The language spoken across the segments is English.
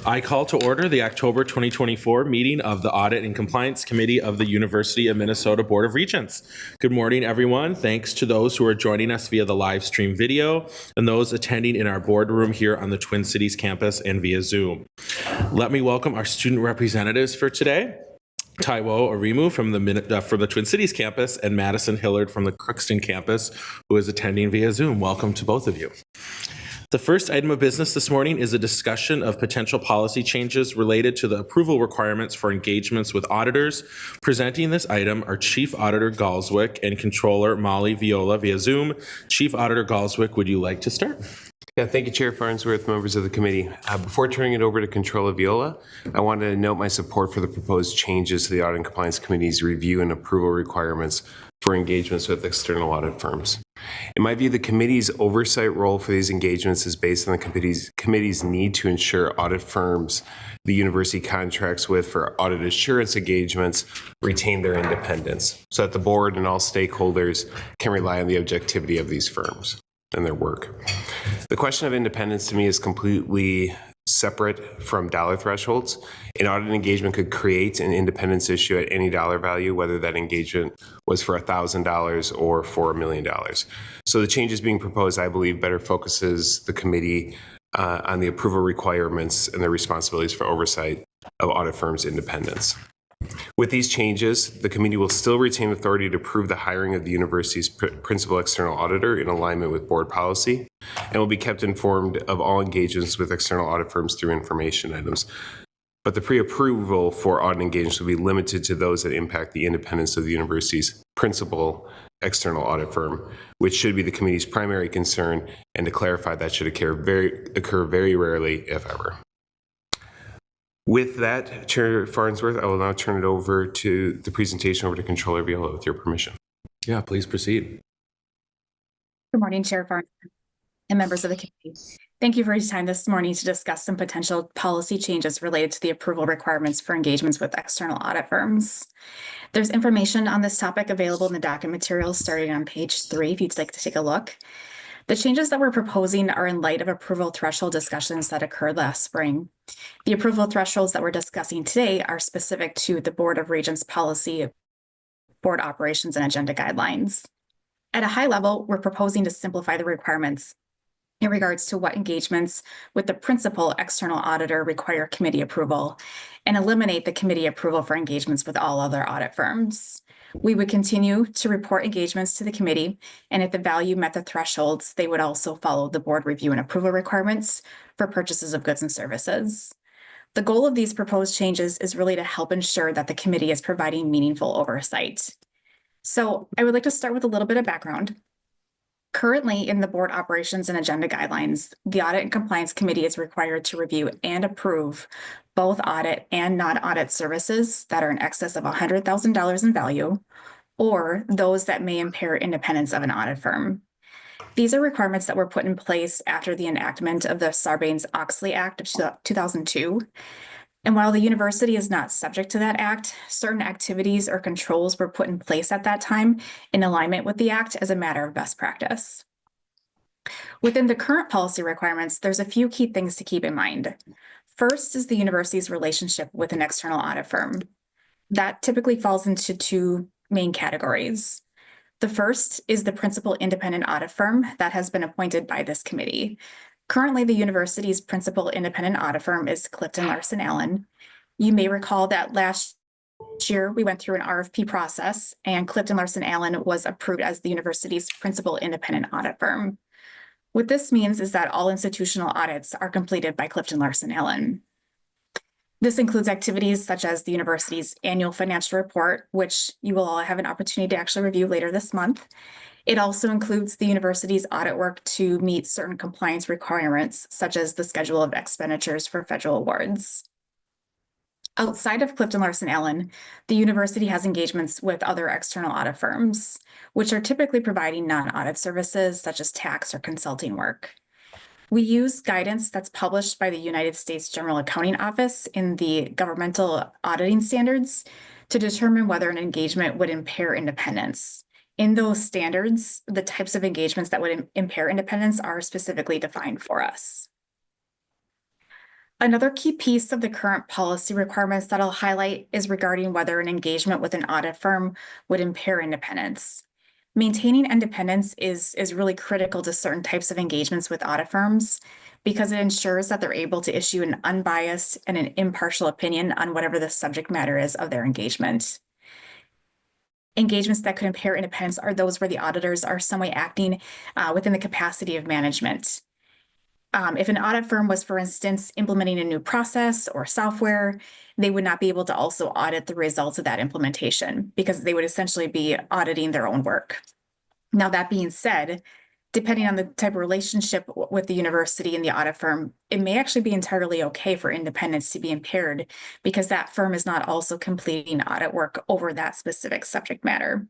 I call to order the October 2024 meeting of the Audit and Compliance Committee of the University of Minnesota Board of Regents. Good morning, everyone. Thanks to those who are joining us via the live stream video and those attending in our boardroom here on the Twin Cities campus and via Zoom. Let me welcome our student representatives for today. Taiwo Arimu from the Twin Cities campus and Madison Hillard from the Crookston campus, who is attending via Zoom. Welcome to both of you. The first item of business this morning is a discussion of potential policy changes related to the approval requirements for engagements with auditors. Presenting this item are Chief Auditor Galswick and Controller Molly Viola via Zoom. Chief Auditor Galswick, would you like to start? Yeah, thank you, Chair Farnsworth, members of the committee. Before turning it over to Controller Viola, I wanted to note my support for the proposed changes to the Audit and Compliance Committee's review and approval requirements for engagements with external audit firms. In my view, the committee's oversight role for these engagements is based on the committee's need to ensure audit firms the university contracts with for audit assurance engagements retain their independence so that the board and all stakeholders can rely on the objectivity of these firms and their work. The question of independence to me is completely separate from dollar thresholds. An audit engagement could create an independence issue at any dollar value, whether that engagement was for $1,000 or for $1 million. So the changes being proposed, I believe, better focuses the committee on the approval requirements and the responsibilities for oversight of audit firms' independence. With these changes, the committee will still retain authority to approve the hiring of the university's principal external auditor in alignment with board policy, and will be kept informed of all engagements with external audit firms through information items. But the pre-approval for audit engagements will be limited to those that impact the independence of the university's principal external audit firm, which should be the committee's primary concern, and to clarify, that should occur very rarely, if ever. With that, Chair Farnsworth, I will now turn it over to the presentation over to Controller Viola, with your permission. Yeah, please proceed. Good morning, Chair Farnsworth and members of the committee. Thank you for your time this morning to discuss some potential policy changes related to the approval requirements for engagements with external audit firms. There's information on this topic available in the document materials starting on page 3 if you'd like to take a look. The changes that we're proposing are in light of approval threshold discussions that occurred last spring. The approval thresholds that we're discussing today are specific to the Board of Regents policy, board operations, and agenda guidelines. At a high level, we're proposing to simplify the requirements in regards to what engagements with the principal external auditor require committee approval, and eliminate the committee approval for engagements with all other audit firms. We would continue to report engagements to the committee, and if the value met the thresholds, they would also follow the board review and approval requirements for purchases of goods and services. The goal of these proposed changes is really to help ensure that the committee is providing meaningful oversight. So I would like to start with a little bit of background. Currently, in the board operations and agenda guidelines, the Audit and Compliance Committee is required to review and approve both audit and non-audit services that are in excess of $100,000 in value, or those that may impair independence of an audit firm. These are requirements that were put in place after the enactment of the Sarbanes-Oxley Act of 2002. And while the university is not subject to that act, certain activities or controls were put in place at that time in alignment with the act as a matter of best practice. Within the current policy requirements, there's a few key things to keep in mind. First is the university's relationship with an external audit firm. That typically falls into two main categories. The first is the principal independent audit firm that has been appointed by this committee. Currently, the university's principal independent audit firm is Clifton Larson Allen. You may recall that last year we went through an RFP process, and Clifton Larson Allen was approved as the university's principal independent audit firm. What this means is that all institutional audits are completed by Clifton Larson Allen. This includes activities such as the university's annual financial report, which you will all have an opportunity to actually review later this month. It also includes the university's audit work to meet certain compliance requirements, such as the schedule of expenditures for federal awards. Outside of Clifton Larson Allen, the university has engagements with other external audit firms, which are typically providing non-audit services such as tax or consulting work. We use guidance that's published by the United States General Accounting Office in the Governmental Auditing Standards to determine whether an engagement would impair independence. In those standards, the types of engagements that would impair independence are specifically defined for us. Another key piece of the current policy requirements that I'll highlight is regarding whether an engagement with an audit firm would impair independence. Maintaining independence is really critical to certain types of engagements with audit firms because it ensures that they're able to issue an unbiased and an impartial opinion on whatever the subject matter is of their engagement. Engagements that could impair independence are those where the auditors are some way acting within the capacity of management. If an audit firm was, for instance, implementing a new process or software, they would not be able to also audit the results of that implementation because they would essentially be auditing their own work. Now, that being said, depending on the type of relationship with the university and the audit firm, it may actually be entirely okay for independence to be impaired because that firm is not also completing audit work over that specific subject matter.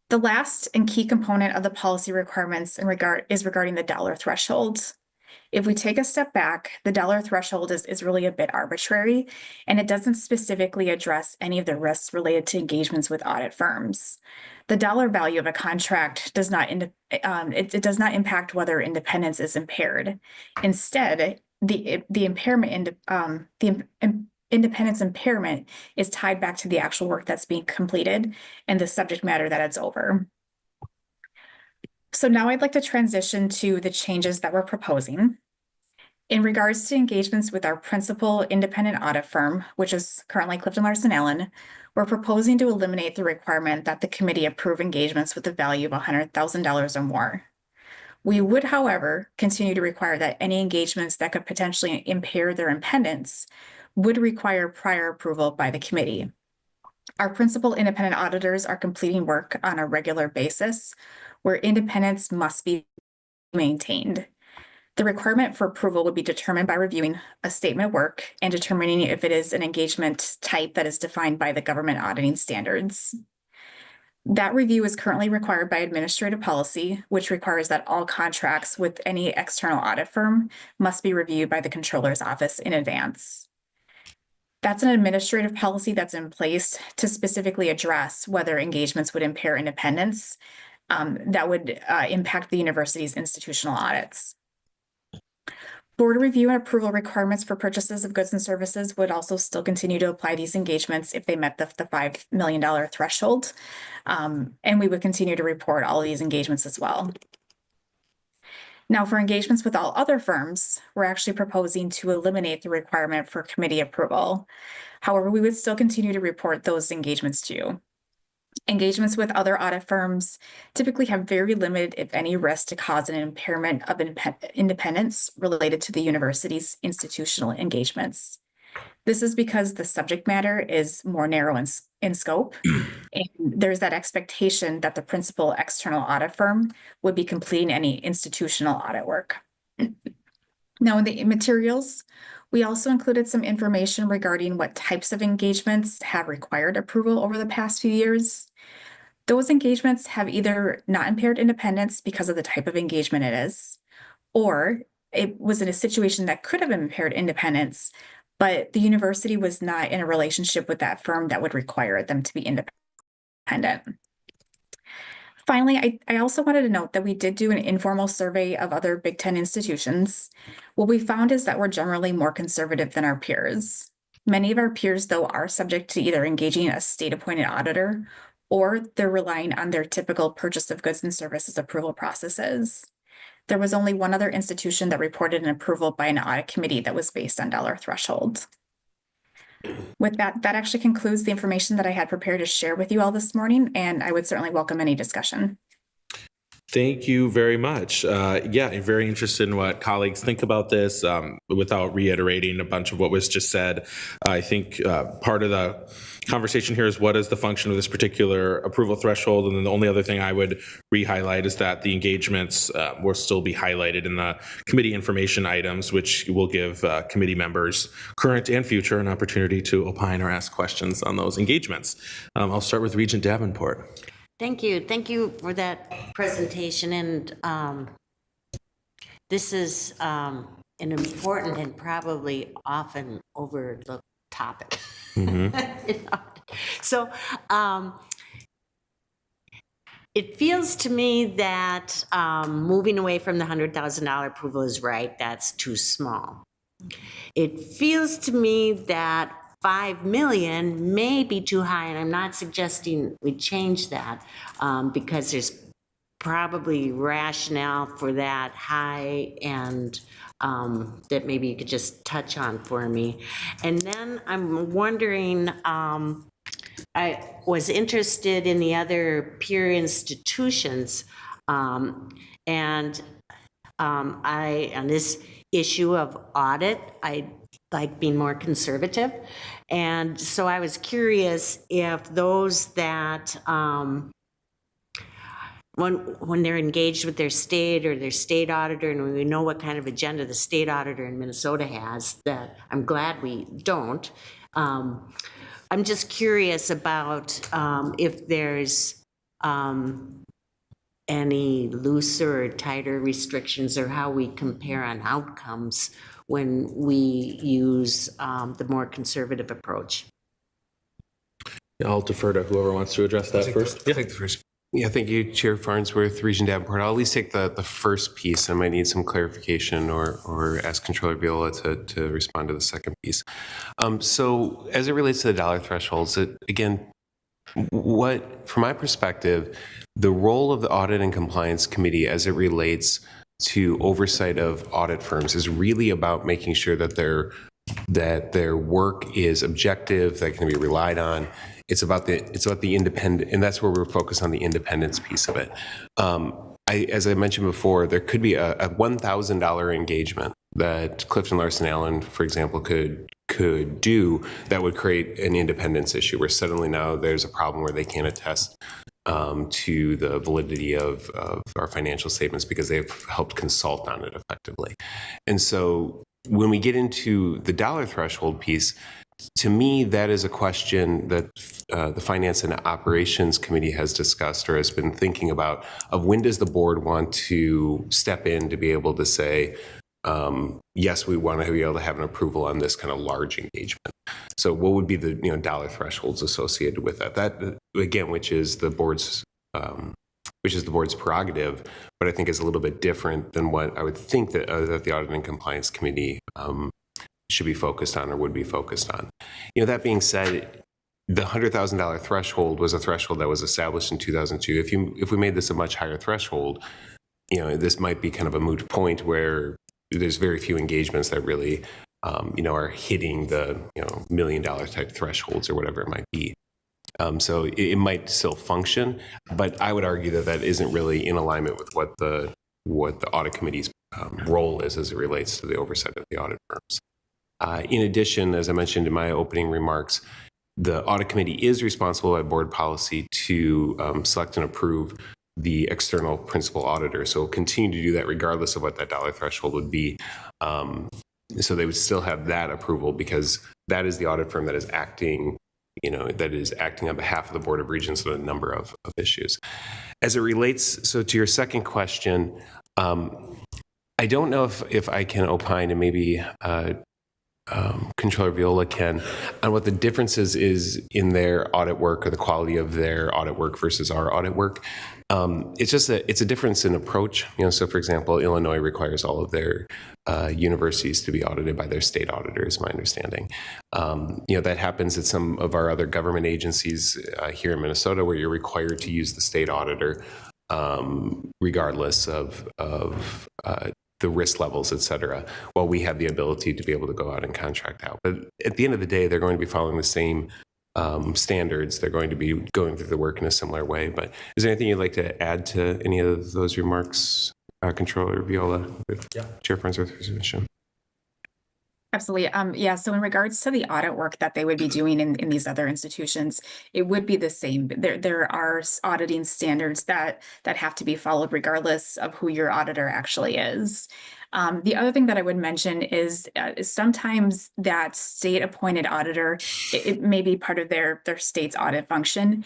The last and key component of the policy requirements is regarding the dollar threshold. If we take a step back, the dollar threshold is really a bit arbitrary, and it doesn't specifically address any of the risks related to engagements with audit firms. The dollar value of a contract does not it does not impact whether independence is impaired. Instead, the independence impairment is tied back to the actual work that's being completed and the subject matter that it's over. So now I'd like to transition to the changes that we're proposing. In regards to engagements with our principal independent audit firm, which is currently Clifton Larson Allen, we're proposing to eliminate the requirement that the committee approve engagements with a value of $100,000 or more. We would, however, continue to require that any engagements that could potentially impair their independence would require prior approval by the committee. Our principal independent auditors are completing work on a regular basis where independence must be maintained. The requirement for approval would be determined by reviewing a statement of work and determining if it is an engagement type that is defined by the government auditing standards. That review is currently required by administrative policy, which requires that all contracts with any external audit firm must be reviewed by the controller's office in advance. That's an administrative policy that's in place to specifically address whether engagements would impair independence that would impact the university's institutional audits. Board review and approval requirements for purchases of goods and services would also still continue to apply these engagements if they met the $5 million threshold. And we would continue to report all of these engagements as well. Now, for engagements with all other firms, we're actually proposing to eliminate the requirement for committee approval. However, we would still continue to report those engagements to you. Engagements with other audit firms typically have very limited, if any, risk to cause an impairment of independence related to the university's institutional engagements. This is because the subject matter is more narrow in scope, and there's that expectation that the principal external audit firm would be completing any institutional audit work. Now, in the materials, we also included some information regarding what types of engagements have required approval over the past few years. Those engagements have either not impaired independence because of the type of engagement it is, or it was in a situation that could have impaired independence, but the university was not in a relationship with that firm that would require them to be independent. Finally, I also wanted to note that we did do an informal survey of other Big Ten institutions. What we found is that we're generally more conservative than our peers. Many of our peers, though, are subject to either engaging a state-appointed auditor or they're relying on their typical purchase of goods and services approval processes. There was only one other institution that reported an approval by an audit committee that was based on dollar threshold. With that actually concludes the information that I had prepared to share with you all this morning, and I would certainly welcome any discussion. Thank you very much. Yeah, I'm very interested in what colleagues think about this. Without reiterating a bunch of what was just said, I think part of the conversation here is what is the function of this particular approval threshold? And then the only other thing I would re-highlight is that the engagements will still be highlighted in the committee information items, which will give committee members, current and future, an opportunity to opine or ask questions on those engagements. I'll start with Regent Davenport. Thank you. Thank you for that presentation. And this is an important and probably often overlooked topic. Mm-hmm. So It feels to me that moving away from the $100,000 approval is right. That's too small. It feels to me that 5 million may be too high, and I'm not suggesting we change that because there's probably rationale for that high, and that maybe you could just touch on for me. And then I'm wondering, I was interested in the other peer institutions, and on this issue of audit, I like being more conservative. And so I was curious if those that, when they're engaged with their state or their state auditor, and we know what kind of agenda the state auditor in Minnesota has, that I'm glad we don't. I'm just curious about if there's any looser or tighter restrictions, or how we compare on outcomes when we use the more conservative approach. I'll defer to whoever wants to address that first. I'll take the first. Yeah, thank you, Chair Farnsworth, Regent Davenport. I'll at least take the first piece. I might need some clarification or ask Controller Viola to respond to the second piece. So as it relates to the dollar thresholds, again, from my perspective, the role of the Audit and Compliance Committee as it relates to oversight of audit firms is really about making sure that their work is objective, that can be relied on. It's about the independent, and that's where we're focused on the independence piece of it. As I mentioned before, there could be a $1,000 engagement that Clifton Larson Allen, for example, could do that would create an independence issue where suddenly now there's a problem where they can't attest to the validity of our financial statements because they've helped consult on it effectively. And so when we get into the dollar threshold piece, to me, that is a question that the Finance and Operations Committee has discussed or has been thinking about, of when does the board want to step in to be able to say, yes, we want to be able to have an approval on this kind of large engagement. So what would be the dollar thresholds associated with that? That, again, which is the board's prerogative, but I think is a little bit different than what I would think that the Audit and Compliance Committee should be focused on or would be focused on. That being said, the $100,000 threshold was a threshold that was established in 2002. If we made this a much higher threshold, this might be kind of a moot point where there's very few engagements that really, are hitting the $1 million type thresholds or whatever it might be. So it might still function, but I would argue that isn't really in alignment with what the audit committee's role is as it relates to the oversight of the audit firms. In addition, as I mentioned in my opening remarks, the audit committee is responsible by board policy to select and approve the external principal auditor. So we'll continue to do that regardless of what that dollar threshold would be. So they would still have that approval because that is the audit firm that is acting on behalf of the Board of Regents on a number of issues. As it relates, so to your second question, I don't know if I can opine, and maybe Controller Viola can, on what the differences is in their audit work or the quality of their audit work versus our audit work. It's a difference in approach. So for example, Illinois requires all of their universities to be audited by their state auditor, is my understanding. That happens at some of our other government agencies here in Minnesota, where you're required to use the state auditor regardless of the risk levels, et cetera, while we have the ability to be able to go out and contract out. But at the end of the day, they're going to be following the same standards. They're going to be going through the work in a similar way. But is there anything you'd like to add to any of those remarks, Controller Viola? Yeah. Chair Farnsworth, for submission. Absolutely. Yeah. So in regards to the audit work that they would be doing in these other institutions, it would be the same. There are auditing standards that have to be followed regardless of who your auditor actually is. The other thing that I would mention is sometimes that state-appointed auditor, it may be part of their state's audit function.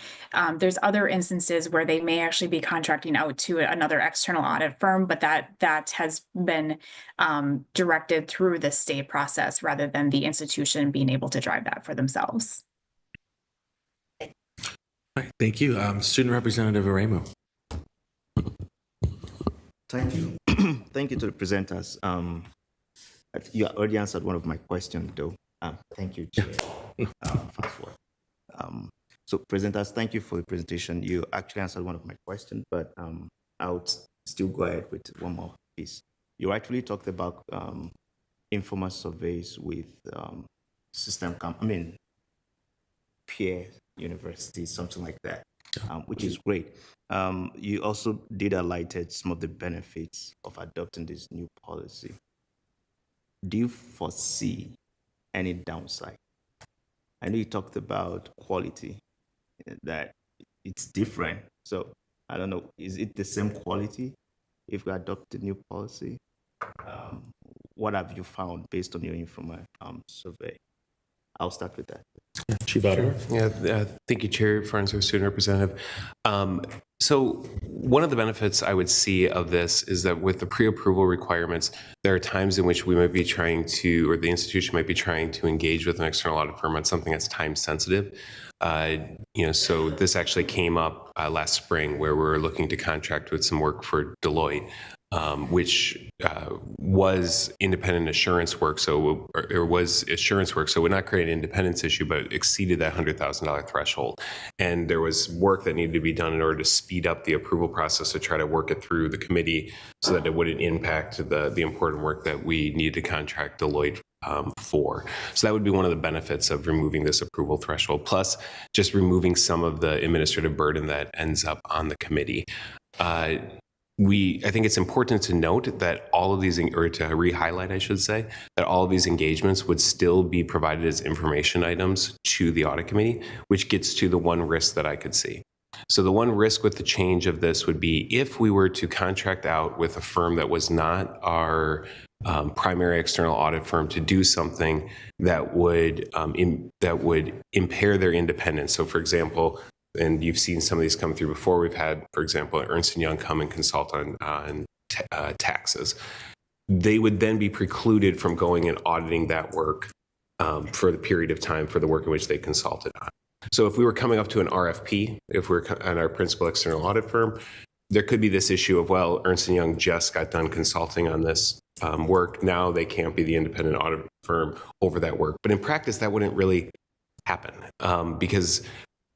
There's other instances where they may actually be contracting out to another external audit firm, but that has been directed through the state process rather than the institution being able to drive that for themselves. All right, thank you. Student Representative Aremu. Thank you. Thank you to the presenters. You already answered one of my questions, though. Thank you, Chair. Fast forward. So, presenters, thank you for the presentation. You actually answered one of my questions, but I would still go ahead with one more piece. You actually talked about informal surveys with peer universities, something like that, which is great. You also did highlighted some of the benefits of adopting this new policy. Do you foresee any downside? I know you talked about quality, that it's different. So I don't know, is it the same quality if we adopt the new policy? What have you found based on your informal survey? I'll start with that. Chief Auditor. Yeah, thank you, Chair Farnsworth, Student Representative. So one of the benefits I would see of this is that with the pre-approval requirements, there are times in which we might be trying to, or the institution might be trying to engage with an external audit firm on something that's time sensitive. So this actually came up last spring where we were looking to contract with some work for Deloitte, which was independent assurance work, so it was assurance work, so it would not create an independence issue, but exceeded that $100,000 threshold. And there was work that needed to be done in order to speed up the approval process to try to work it through the committee so that it wouldn't impact the important work that we needed to contract Deloitte for. So that would be one of the benefits of removing this approval threshold, plus just removing some of the administrative burden that ends up on the committee. I think it's important to note that all of these, or to re-highlight, I should say, that all of these engagements would still be provided as information items to the audit committee, which gets to the one risk that I could see. So the one risk with the change of this would be if we were to contract out with a firm that was not our primary external audit firm to do something that would impair their independence. So, for example, and you've seen some of these come through before. We've had, for example, Ernst & Young come and consult on taxes. They would then be precluded from going and auditing that work for the period of time for the work in which they consulted on. So if we were coming up to an RFP, if we're on our principal external audit firm, there could be this issue of, well, Ernst & Young just got done consulting on this work. Now they can't be the independent audit firm over that work. But in practice, that wouldn't really happen because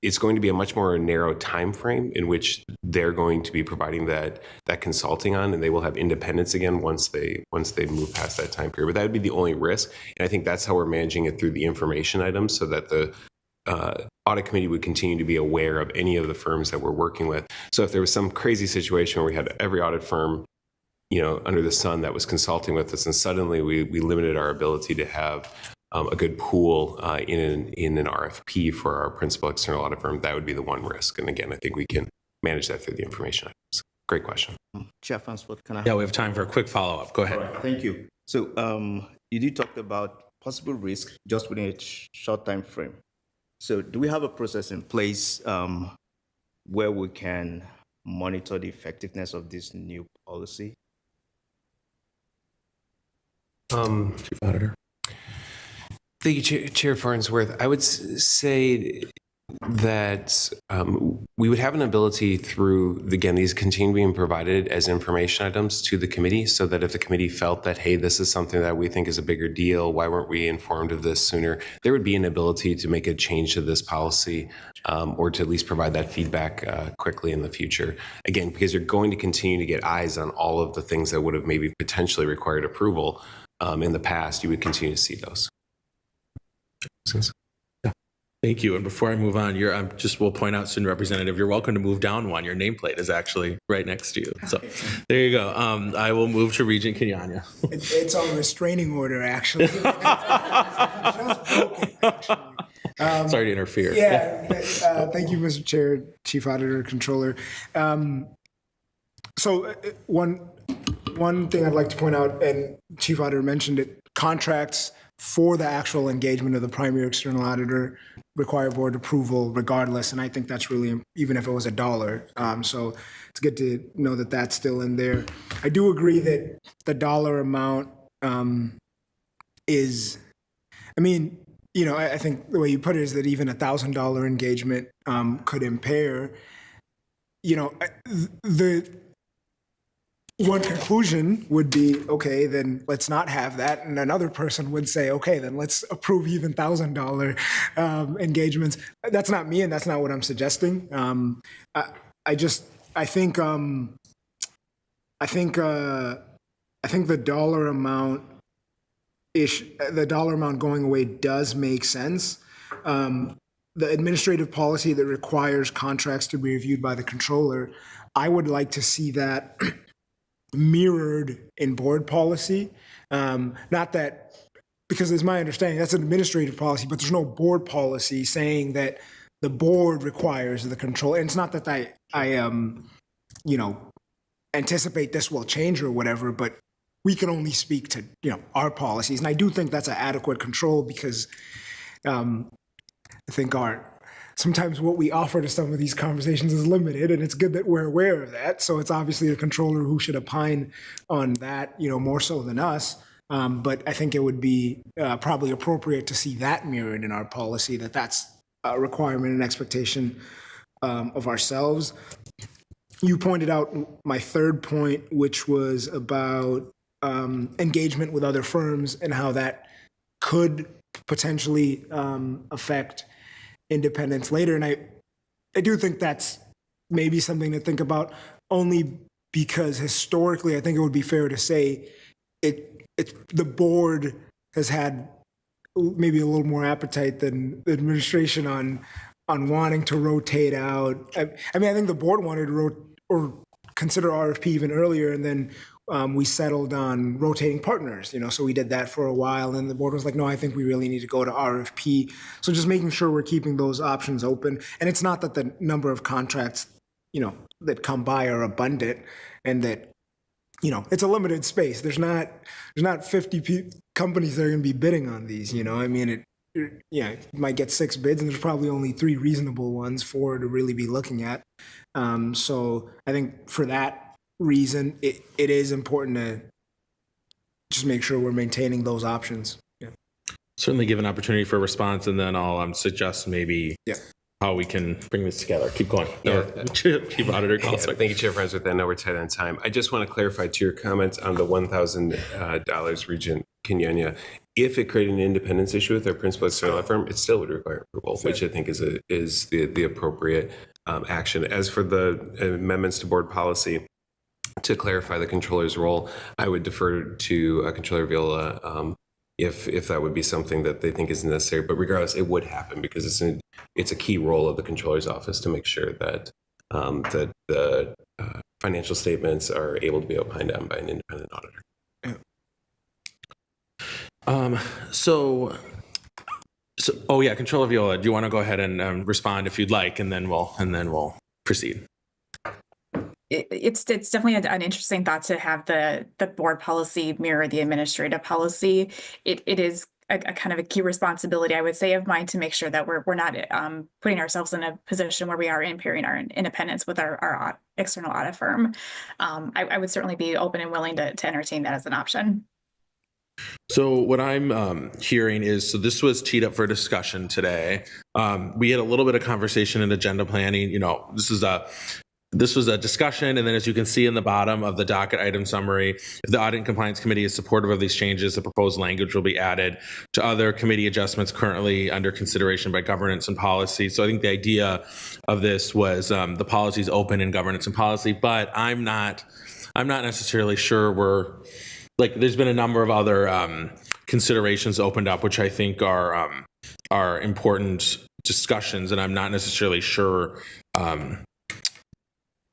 it's going to be a much more narrow time frame in which they're going to be providing that consulting on, and they will have independence again once they move past that time period. But that would be the only risk, and I think that's how we're managing it through the information items, so that the audit committee would continue to be aware of any of the firms that we're working with. So if there was some crazy situation where we had every audit firm, under the sun that was consulting with us, and suddenly we limited our ability to have a good pool in an RFP for our principal external audit firm, that would be the one risk. And again, I think we can manage that through the information items. Great question. Chair Farnsworth, can I? Yeah, we have time for a quick follow-up. Go ahead. Right, thank you. So you did talk about possible risk just within a short time frame. So do we have a process in place where we can monitor the effectiveness of this new policy? Chief Auditor. Thank you, Chair Farnsworth. I would say that we would have an ability through, again, these continue being provided as information items to the committee, so that if the committee felt that, hey, this is something that we think is a bigger deal, why weren't we informed of this sooner? There would be an ability to make a change to this policy or to at least provide that feedback quickly in the future. Again, because you're going to continue to get eyes on all of the things that would have maybe potentially required approval in the past, you would continue to see those. Yeah. Thank you. And before I move on, we'll point out, Student Representative, you're welcome to move down one. Your nameplate is actually right next to you. So there you go. I will move to Regent Kenyanya. It's on restraining order, actually. Just broken, actually. Sorry to interfere. Thank you, Mr. Chair, Chief Auditor, Controller. So one thing I'd like to point out, and Chief Auditor mentioned it, contracts for the actual engagement of the primary external auditor require board approval regardless, and I think that's really, even if it was $1. So it's good to know that that's still in there. I do agree that the dollar amount is, I think the way you put it is that even $1,000 engagement could impair, one conclusion would be, okay, then let's not have that. And another person would say, okay, then let's approve even $1,000 engagements. That's not me, and that's not what I'm suggesting. I think the dollar amount going away does make sense. The administrative policy that requires contracts to be reviewed by the controller, I would like to see that mirrored in board policy. Not that, because it's my understanding that's an administrative policy, but there's no board policy saying that the board requires the control. And it's not that I anticipate this will change or whatever, but we can only speak to, our policies. And I do think that's an adequate control because I think sometimes what we offer to some of these conversations is limited, and it's good that we're aware of that. So it's obviously the controller who should opine on that, more so than us. But I think it would be probably appropriate to see that mirrored in our policy, that's a requirement and expectation of ourselves. You pointed out my third point, which was about engagement with other firms and how that could potentially affect independence later. And I do think that's maybe something to think about, only because historically, I think it would be fair to say the board has had maybe a little more appetite than the administration on wanting to rotate out. I think the board wanted to consider RFP even earlier, and then we settled on rotating partners, so we did that for a while, and the board was like, no, I think we really need to go to RFP. So just making sure we're keeping those options open. And it's not that the number of contracts, that come by are abundant, and that, it's a limited space. There's not 50 companies that are going to be bidding on these, it might get 6 bids, and there's probably only 3 reasonable ones to really be looking at. So I think for that reason, it is important to just make sure we're maintaining those options. Yeah. Certainly give an opportunity for a response, and then I'll suggest maybe how we can bring this together. Keep going. Chief Auditor Colson. Thank you, Chair Friends. With that, now we're tight on time. I just want to clarify to your comments on the $1,000 Regent Kenyanya. If it created an independence issue with our principal external firm, it still would require approval, which I think is the appropriate action. As for the amendments to board policy, to clarify the controller's role, I would defer to Controller Viola if that would be something that they think is necessary. But regardless, it would happen because it's a key role of the controller's office to make sure that that the financial statements are able to be opined on by an independent auditor. Controller Viola, do you want to go ahead and respond if you'd like, and then we'll proceed. It's definitely an interesting thought to have the board policy mirror the administrative policy. It is a kind of a key responsibility, I would say, of mine to make sure that we're not putting ourselves in a position where we are impairing our independence with our external audit firm. I would certainly be open and willing to entertain that as an option. So what I'm hearing is, so this was teed up for discussion today. We had a little bit of conversation in agenda planning. This was a discussion, and then as you can see in the bottom of the docket item summary, if the Audit and Compliance Committee is supportive of these changes, the proposed language will be added to other committee adjustments currently under consideration by Governance and Policy. So I think the idea of this was the policy is open in Governance and Policy, but I'm not necessarily sure there's been a number of other considerations opened up, which I think are important discussions, and I'm not necessarily sure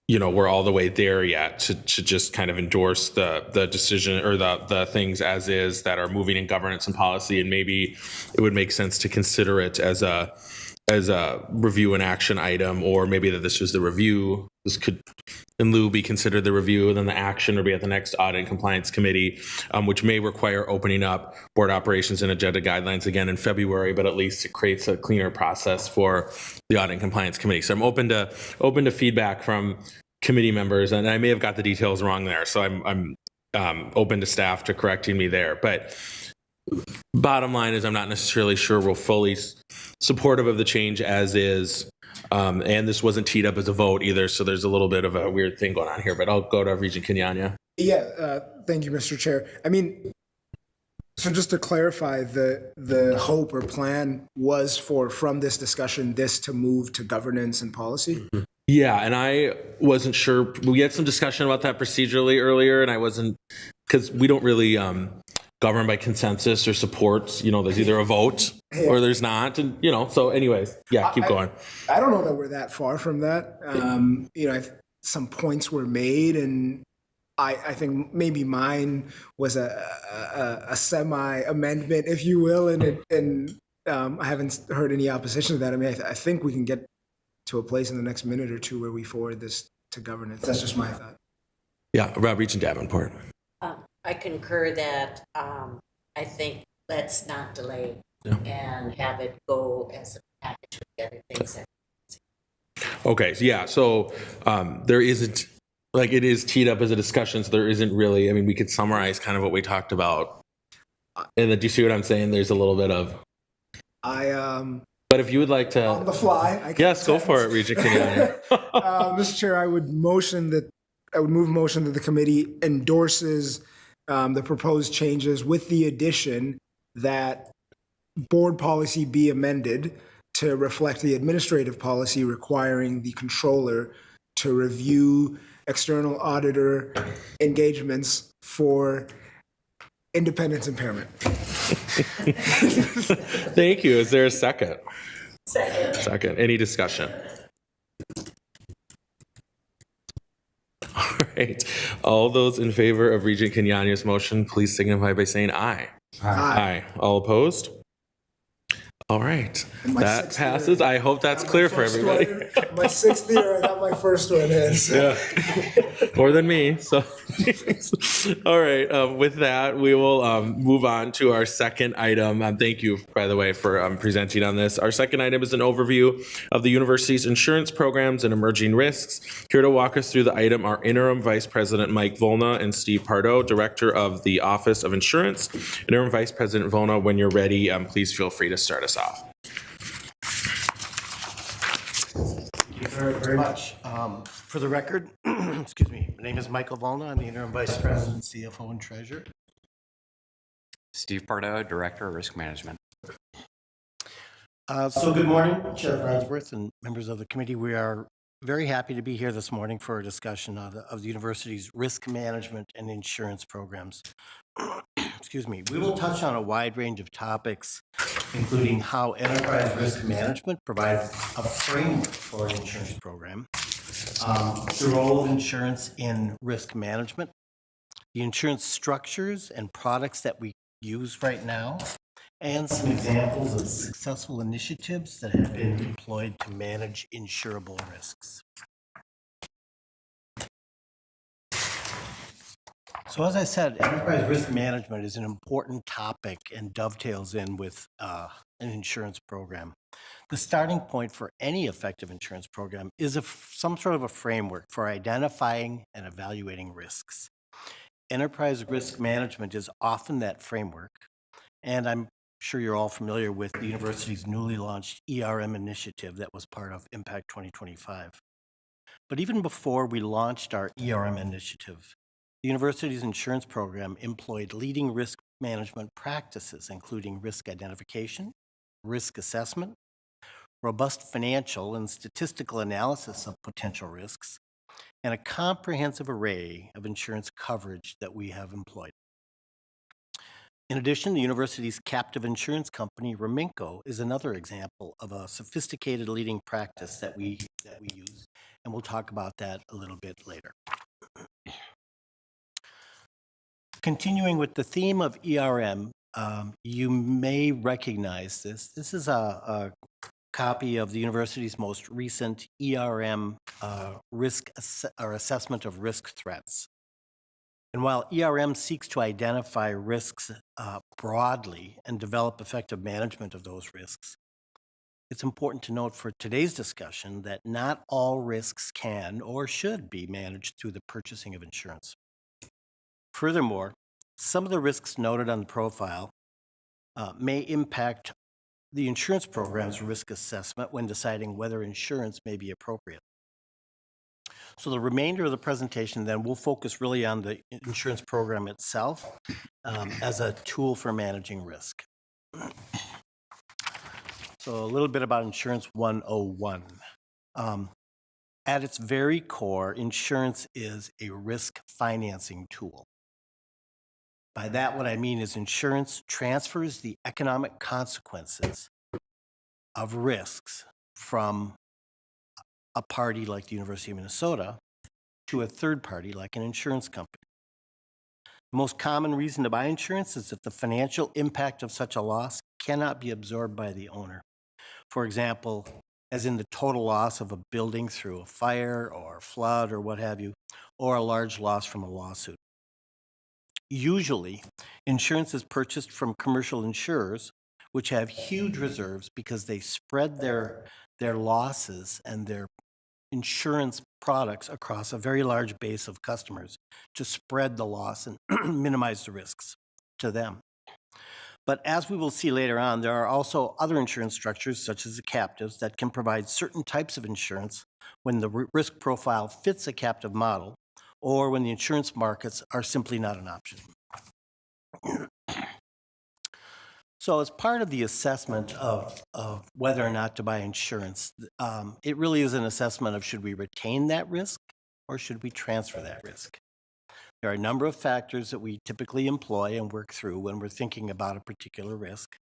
we're all the way there yet to just kind of endorse the decision or the things as is that are moving in Governance and Policy. And maybe it would make sense to consider it as a review and action item, or maybe that this was the review. This could in lieu be considered the review, and then the action would be at the next Audit and Compliance Committee, which may require opening up board operations and agenda guidelines again in February, but at least it creates a cleaner process for the Audit and Compliance Committee. So I'm open to feedback from committee members, and I may have got the details wrong there, so I'm open to staff to correcting me there. But bottom line is, I'm not necessarily sure we're fully supportive of the change as is. And this wasn't teed up as a vote either, so there's a little bit of a weird thing going on here. But I'll go to Regent Kenyanya. Yeah, thank you, Mr. Chair. I mean, so just to clarify, the hope or plan was for, from this discussion, this to move to governance and policy? Yeah, and I wasn't sure. We had some discussion about that procedurally earlier, and I wasn't, because we don't really govern by consensus or support. You know, there's either a vote or there's not, and you know. So, anyways, yeah, keep going. I don't know that we're that far from that. You know, some points were made, and I think maybe mine was a semi amendment, if you will, and I haven't heard any opposition to that. I mean, I think we can get to a place in the next minute or two where we forward this to governance. That's just my thought. Yeah, about Regent Davenport. I concur that I think let's not delay and have it go as a package with the other things. Okay, so yeah, so there isn't, like, it is teed up as a discussion, so there isn't really, I mean, we could summarize kind of what we talked about. And then, do you see what I'm saying? There's a little bit of, but if you would like to, On the fly. I can yes, go for it, Regent Kenyanya. Mr. Chair, I would move motion that the committee endorses the proposed changes with the addition that board policy be amended to reflect the administrative policy requiring the controller to review external auditor engagements for independence impairment. Thank you. Is there a second? Second. Any discussion? All right. All those in favor of Regent Kenyanya's motion, please signify by saying aye. Aye. All opposed? All right. My That sixth passes. year. I hope that's clear for everybody. My sixth year, I got my first one in. So. Yeah. More than me. So, all right. With that, we will move on to our second item. Thank you, by the way, for presenting on this. Our second item is an overview of the university's insurance programs and emerging risks. Here to walk us through the item are Interim Vice President Mike Volna and Steve Pardo, Director of the Office of Insurance. Interim Vice President Volna, when you're ready, please feel free to start us off. Thank you very much. For the record, excuse me, my name is Michael Volna. I'm the Interim Vice President, CFO, and Treasurer. Steve Pardo, Director of Risk Management. So good morning, Chair Farnsworth and members of the committee. We are very happy to be here this morning for a discussion of the university's risk management and insurance programs. Excuse me. We will touch on a wide range of topics, including how enterprise risk management provides a framework for an insurance program, the role of insurance in risk management, the insurance structures and products that we use right now, and some examples of successful initiatives that have been deployed to manage insurable risks. So as I said, enterprise risk management is an important topic and dovetails in with an insurance program. The starting point for any effective insurance program is some sort of a framework for identifying and evaluating risks. Enterprise risk management is often that framework, and I'm sure you're all familiar with the university's newly launched ERM initiative that was part of Impact 2025. But even before we launched our ERM initiative, the university's insurance program employed leading risk management practices, including risk identification, risk assessment, robust financial and statistical analysis of potential risks, and a comprehensive array of insurance coverage that we have employed. In addition, the university's captive insurance company, Reminco, is another example of a sophisticated leading practice that we use, and we'll talk about that a little bit later. Continuing with the theme of ERM, you may recognize this. This is a copy of the university's most recent ERM assessment of risk threats. And while ERM seeks to identify risks broadly and develop effective management of those risks, it's important to note for today's discussion that not all risks can or should be managed through the purchasing of insurance. Furthermore, some of the risks noted on the profile may impact the insurance program's risk assessment when deciding whether insurance may be appropriate. So the remainder of the presentation then will focus really on the insurance program itself as a tool for managing risk. So a little bit about Insurance 101. At its very core, insurance is a risk financing tool. By that, what I mean is insurance transfers the economic consequences of risks from a party like the University of Minnesota to a third party like an insurance company. The most common reason to buy insurance is that the financial impact of such a loss cannot be absorbed by the owner. For example, as in the total loss of a building through a fire or flood or what have you, or a large loss from a lawsuit. Usually, insurance is purchased from commercial insurers, which have huge reserves because they spread their losses and their insurance products across a very large base of customers to spread the loss and minimize the risks to them. But as we will see later on, there are also other insurance structures, such as the captives, that can provide certain types of insurance when the risk profile fits a captive model, or when the insurance markets are simply not an option. So as part of the assessment of whether or not to buy insurance, it really is an assessment of should we retain that risk or should we transfer that risk? There are a number of factors that we typically employ and work through when we're thinking about a particular risk.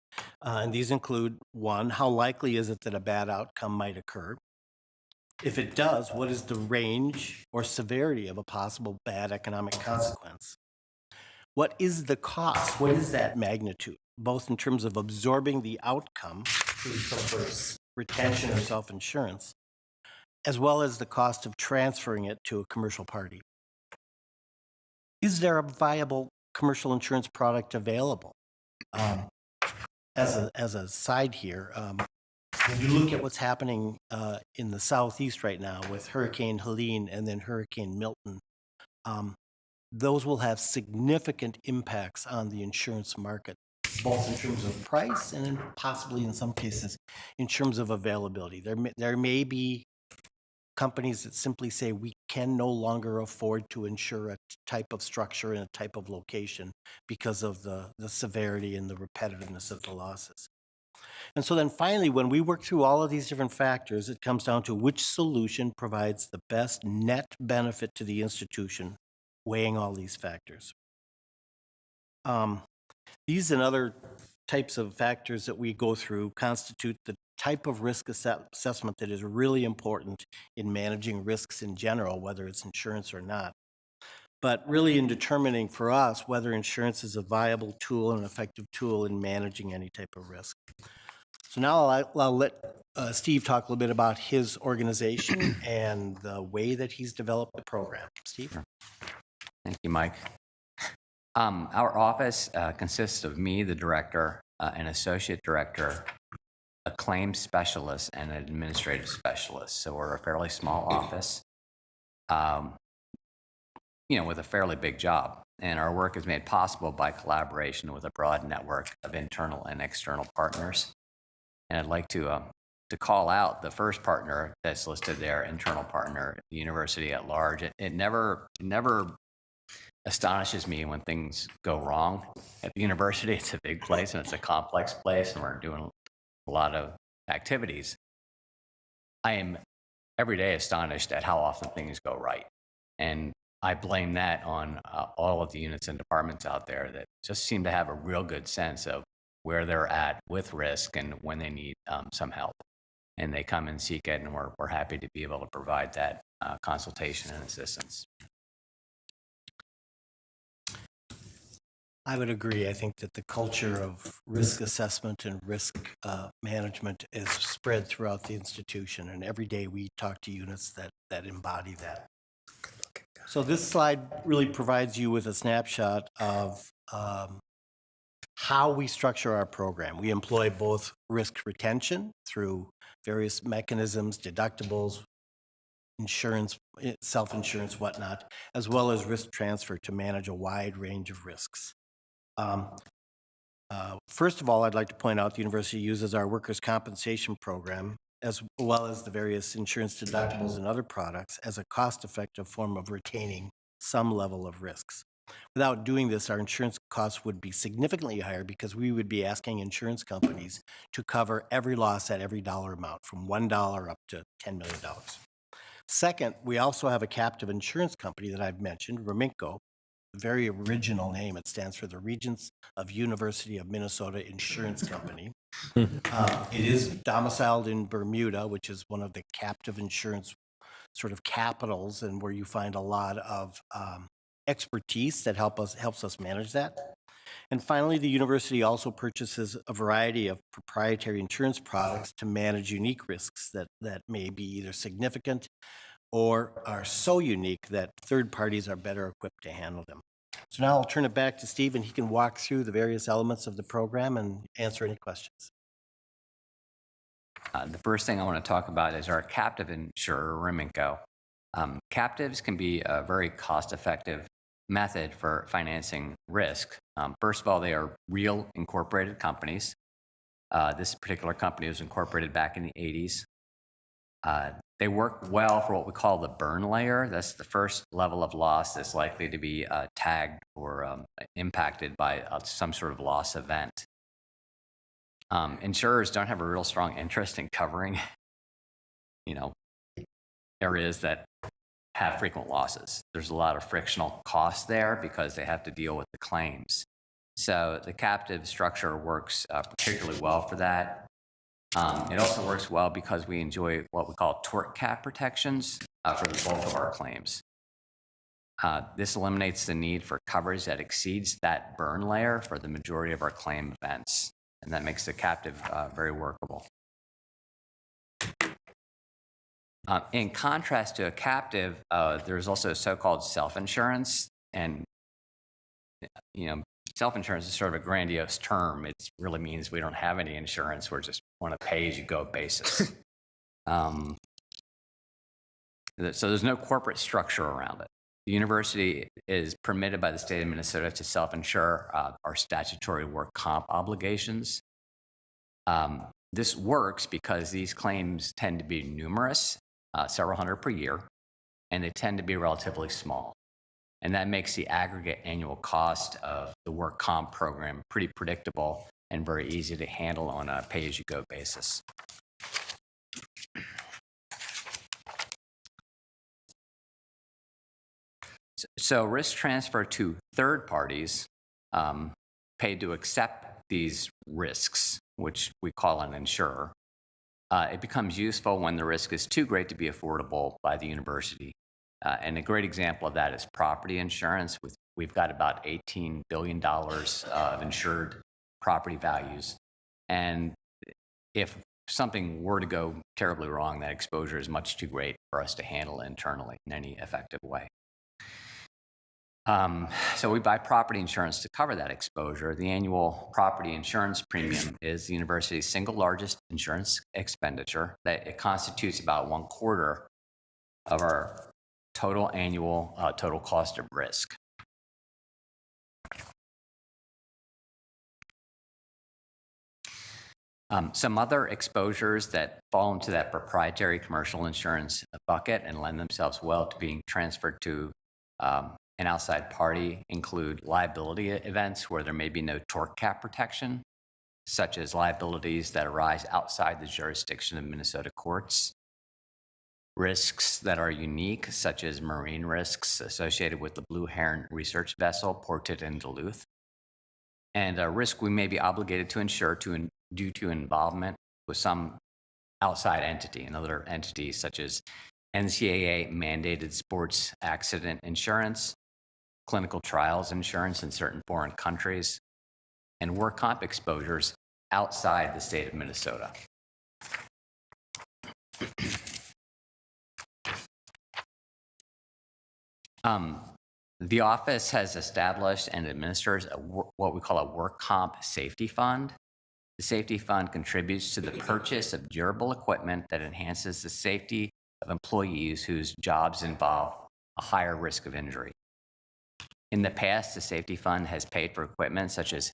And these include, one, how likely is it that a bad outcome might occur? If it does, what is the range or severity of a possible bad economic consequence? What is the cost? What is that magnitude, both in terms of absorbing the outcome through some sort of retention or self-insurance, as well as the cost of transferring it to a commercial party? Is there a viable commercial insurance product available? As a side here, when you look at what's happening in the Southeast right now with Hurricane Helene and then Hurricane Milton, those will have significant impacts on the insurance market, both in terms of price and possibly in some cases in terms of availability. There may be companies that simply say we can no longer afford to insure a type of structure in a type of location because of the severity and the repetitiveness of the losses. And so then finally, when we work through all of these different factors, it comes down to which solution provides the best net benefit to the institution, weighing all these factors. These and other types of factors that we go through constitute the type of risk assessment that is really important in managing risks in general, whether it's insurance or not. But really in determining for us whether insurance is a viable tool and an effective tool in managing any type of risk. So now I'll let Steve talk a little bit about his organization and the way that he's developed the program. Steve? Thank you, Mike. Our office consists of me, the director, an associate director, a claims specialist, and an administrative specialist. So we're a fairly small office, with a fairly big job. And our work is made possible by collaboration with a broad network of internal and external partners. And I'd like to call out the first partner that's listed there, internal partner, the university at large. It never astonishes me when things go wrong at the university. It's a big place and it's a complex place, and we're doing a lot of activities. I am every day astonished at how often things go right. And I blame that on all of the units and departments out there that just seem to have a real good sense of where they're at with risk and when they need some help. And they come and seek it, and we're happy to be able to provide that consultation and assistance. I would agree. I think that the culture of risk assessment and risk management is spread throughout the institution, and every day we talk to units that embody that. So this slide really provides you with a snapshot of how we structure our program. We employ both risk retention through various mechanisms, deductibles, insurance, self-insurance, whatnot, as well as risk transfer to manage a wide range of risks. First of all, I'd like to point out the university uses our workers' compensation program as well as the various insurance deductibles and other products, as a cost-effective form of retaining some level of risks. Without doing this, our insurance costs would be significantly higher because we would be asking insurance companies to cover every loss at every dollar amount, from $1 up to $10 million. Second, we also have a captive insurance company that I've mentioned, Reminco, a very original name. It stands for the Regents of University of Minnesota Insurance Company. It is domiciled in Bermuda, which is one of the captive insurance sort of capitals, and where you find a lot of expertise that helps us manage that. And finally, the university also purchases a variety of proprietary insurance products to manage unique risks that may be either significant or are so unique that third parties are better equipped to handle them. So now I'll turn it back to Steve, and he can walk through the various elements of the program and answer any questions. The first thing I want to talk about is our captive insurer, Reminco. Captives can be a very cost-effective method for financing risk. First of all, they are real incorporated companies. This particular company was incorporated back in the 80s. They work well for what we call the burn layer. That's the first level of loss that's likely to be tagged or impacted by some sort of loss event. Insurers don't have a real strong interest in covering, areas that have frequent losses. There's a lot of frictional costs there because they have to deal with the claims. So the captive structure works particularly well for that. It also works well because we enjoy what we call tort cap protections for the bulk of our claims. This eliminates the need for coverage that exceeds that burn layer for the majority of our claim events, and that makes the captive very workable. In contrast to a captive, there's also so-called self-insurance, and self-insurance is sort of a grandiose term. It really means we don't have any insurance. We're just on a pay-as-you-go basis. So there's no corporate structure around it. The university is permitted by the state of Minnesota to self-insure our statutory work comp obligations. This works because these claims tend to be numerous, several hundred per year, and they tend to be relatively small. And that makes the aggregate annual cost of the work comp program pretty predictable and very easy to handle on a pay-as-you-go basis. So risk transfer to third parties paid to accept these risks, which we call an insurer. It becomes useful when the risk is too great to be affordable by the university. And a great example of that is property insurance. We've got about $18 billion of insured property values. And if something were to go terribly wrong, that exposure is much too great for us to handle internally in any effective way. So we buy property insurance to cover that exposure. The annual property insurance premium is the university's single largest insurance expenditure. That it constitutes about 1/4 of our total annual total cost of risk. Some other exposures that fall into that proprietary commercial insurance bucket and lend themselves well to being transferred to an outside party include liability events where there may be no tort cap protection, such as liabilities that arise outside the jurisdiction of Minnesota courts. Risks that are unique, such as marine risks associated with the Blue Heron research vessel ported in Duluth. And a risk we may be obligated to insure due to involvement with some outside entity, and other entities such as NCAA mandated sports accident insurance, clinical trials insurance in certain foreign countries, and work comp exposures outside the state of Minnesota. The office has established and administers what we call a work comp safety fund. The safety fund contributes to the purchase of durable equipment that enhances the safety of employees whose jobs involve a higher risk of injury. In the past, the safety fund has paid for equipment such as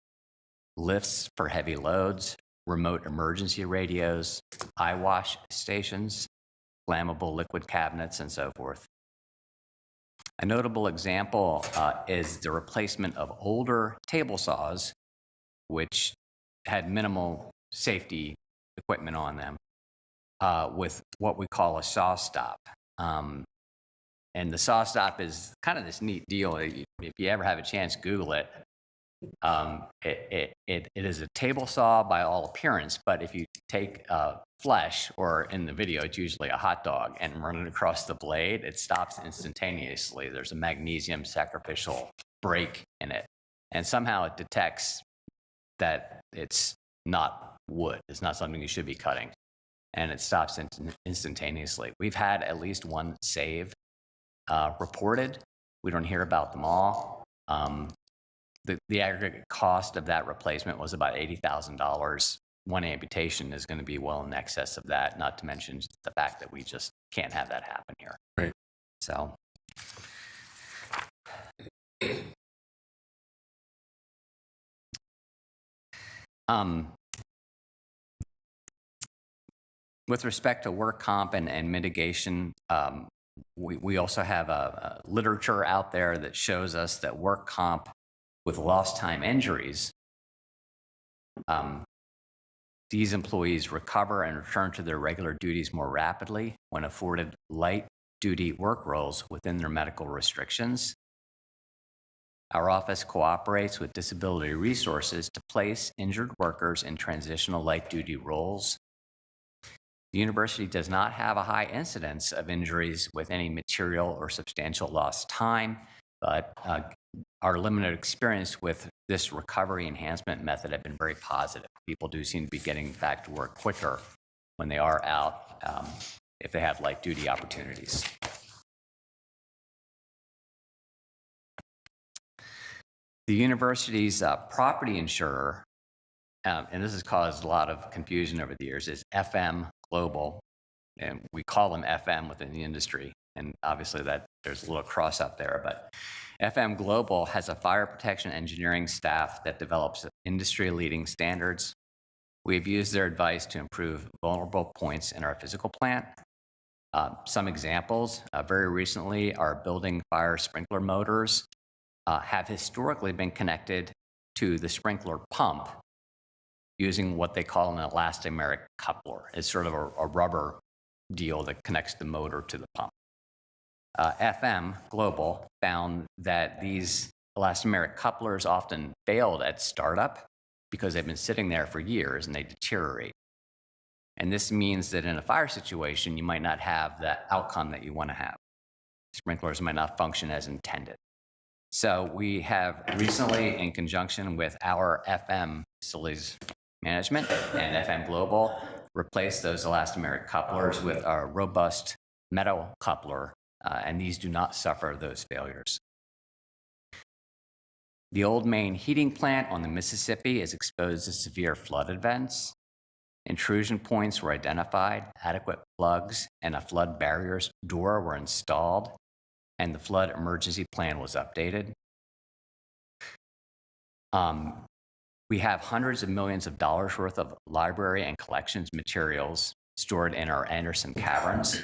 lifts for heavy loads, remote emergency radios, eye wash stations, flammable liquid cabinets, and so forth. A notable example is the replacement of older table saws, which had minimal safety equipment on them, with what we call a saw stop. And the saw stop is kind of this neat deal. If you ever have a chance, Google it. It is a table saw by all appearance, but if you take flesh, or in the video, it's usually a hot dog, and run it across the blade, it stops instantaneously. There's a magnesium sacrificial break in it. And somehow it detects that it's not wood. It's not something you should be cutting. And it stops instantaneously. We've had at least one save reported. We don't hear about them all. The aggregate cost of that replacement was about $80,000. One amputation is going to be well in excess of that, not to mention the fact that we just can't have that happen here. Right. So. With respect to work comp and mitigation, we also have a literature out there that shows us that work comp with lost time injuries, these employees recover and return to their regular duties more rapidly when afforded light duty work roles within their medical restrictions. Our office cooperates with disability resources to place injured workers in transitional light duty roles. The university does not have a high incidence of injuries with any material or substantial lost time, but our limited experience with this recovery enhancement method have been very positive. People do seem to be getting back to work quicker when they are out, if they have light duty opportunities. The university's property insurer, and this has caused a lot of confusion over the years, is FM Global, and we call them FM within the industry, and obviously that there's a little cross up there, but FM Global has a fire protection engineering staff that develops industry-leading standards. We've used their advice to improve vulnerable points in our physical plant. Some examples, very recently, our building fire sprinkler motors have historically been connected to the sprinkler pump using what they call an elastomeric coupler. It's sort of a rubber deal that connects the motor to the pump. FM Global found that these elastomeric couplers often failed at startup because they've been sitting there for years and they deteriorate. And this means that in a fire situation, you might not have the outcome that you want to have. Sprinklers might not function as intended. So we have recently, in conjunction with our FM facilities management and FM Global, replaced those elastomeric couplers with a robust metal coupler, and these do not suffer those failures. The Old Main heating plant on the Mississippi is exposed to severe flood events. Intrusion points were identified, adequate plugs and a flood barrier door were installed, and the flood emergency plan was updated. We have hundreds of millions of dollars worth of library and collections materials stored in our Anderson caverns.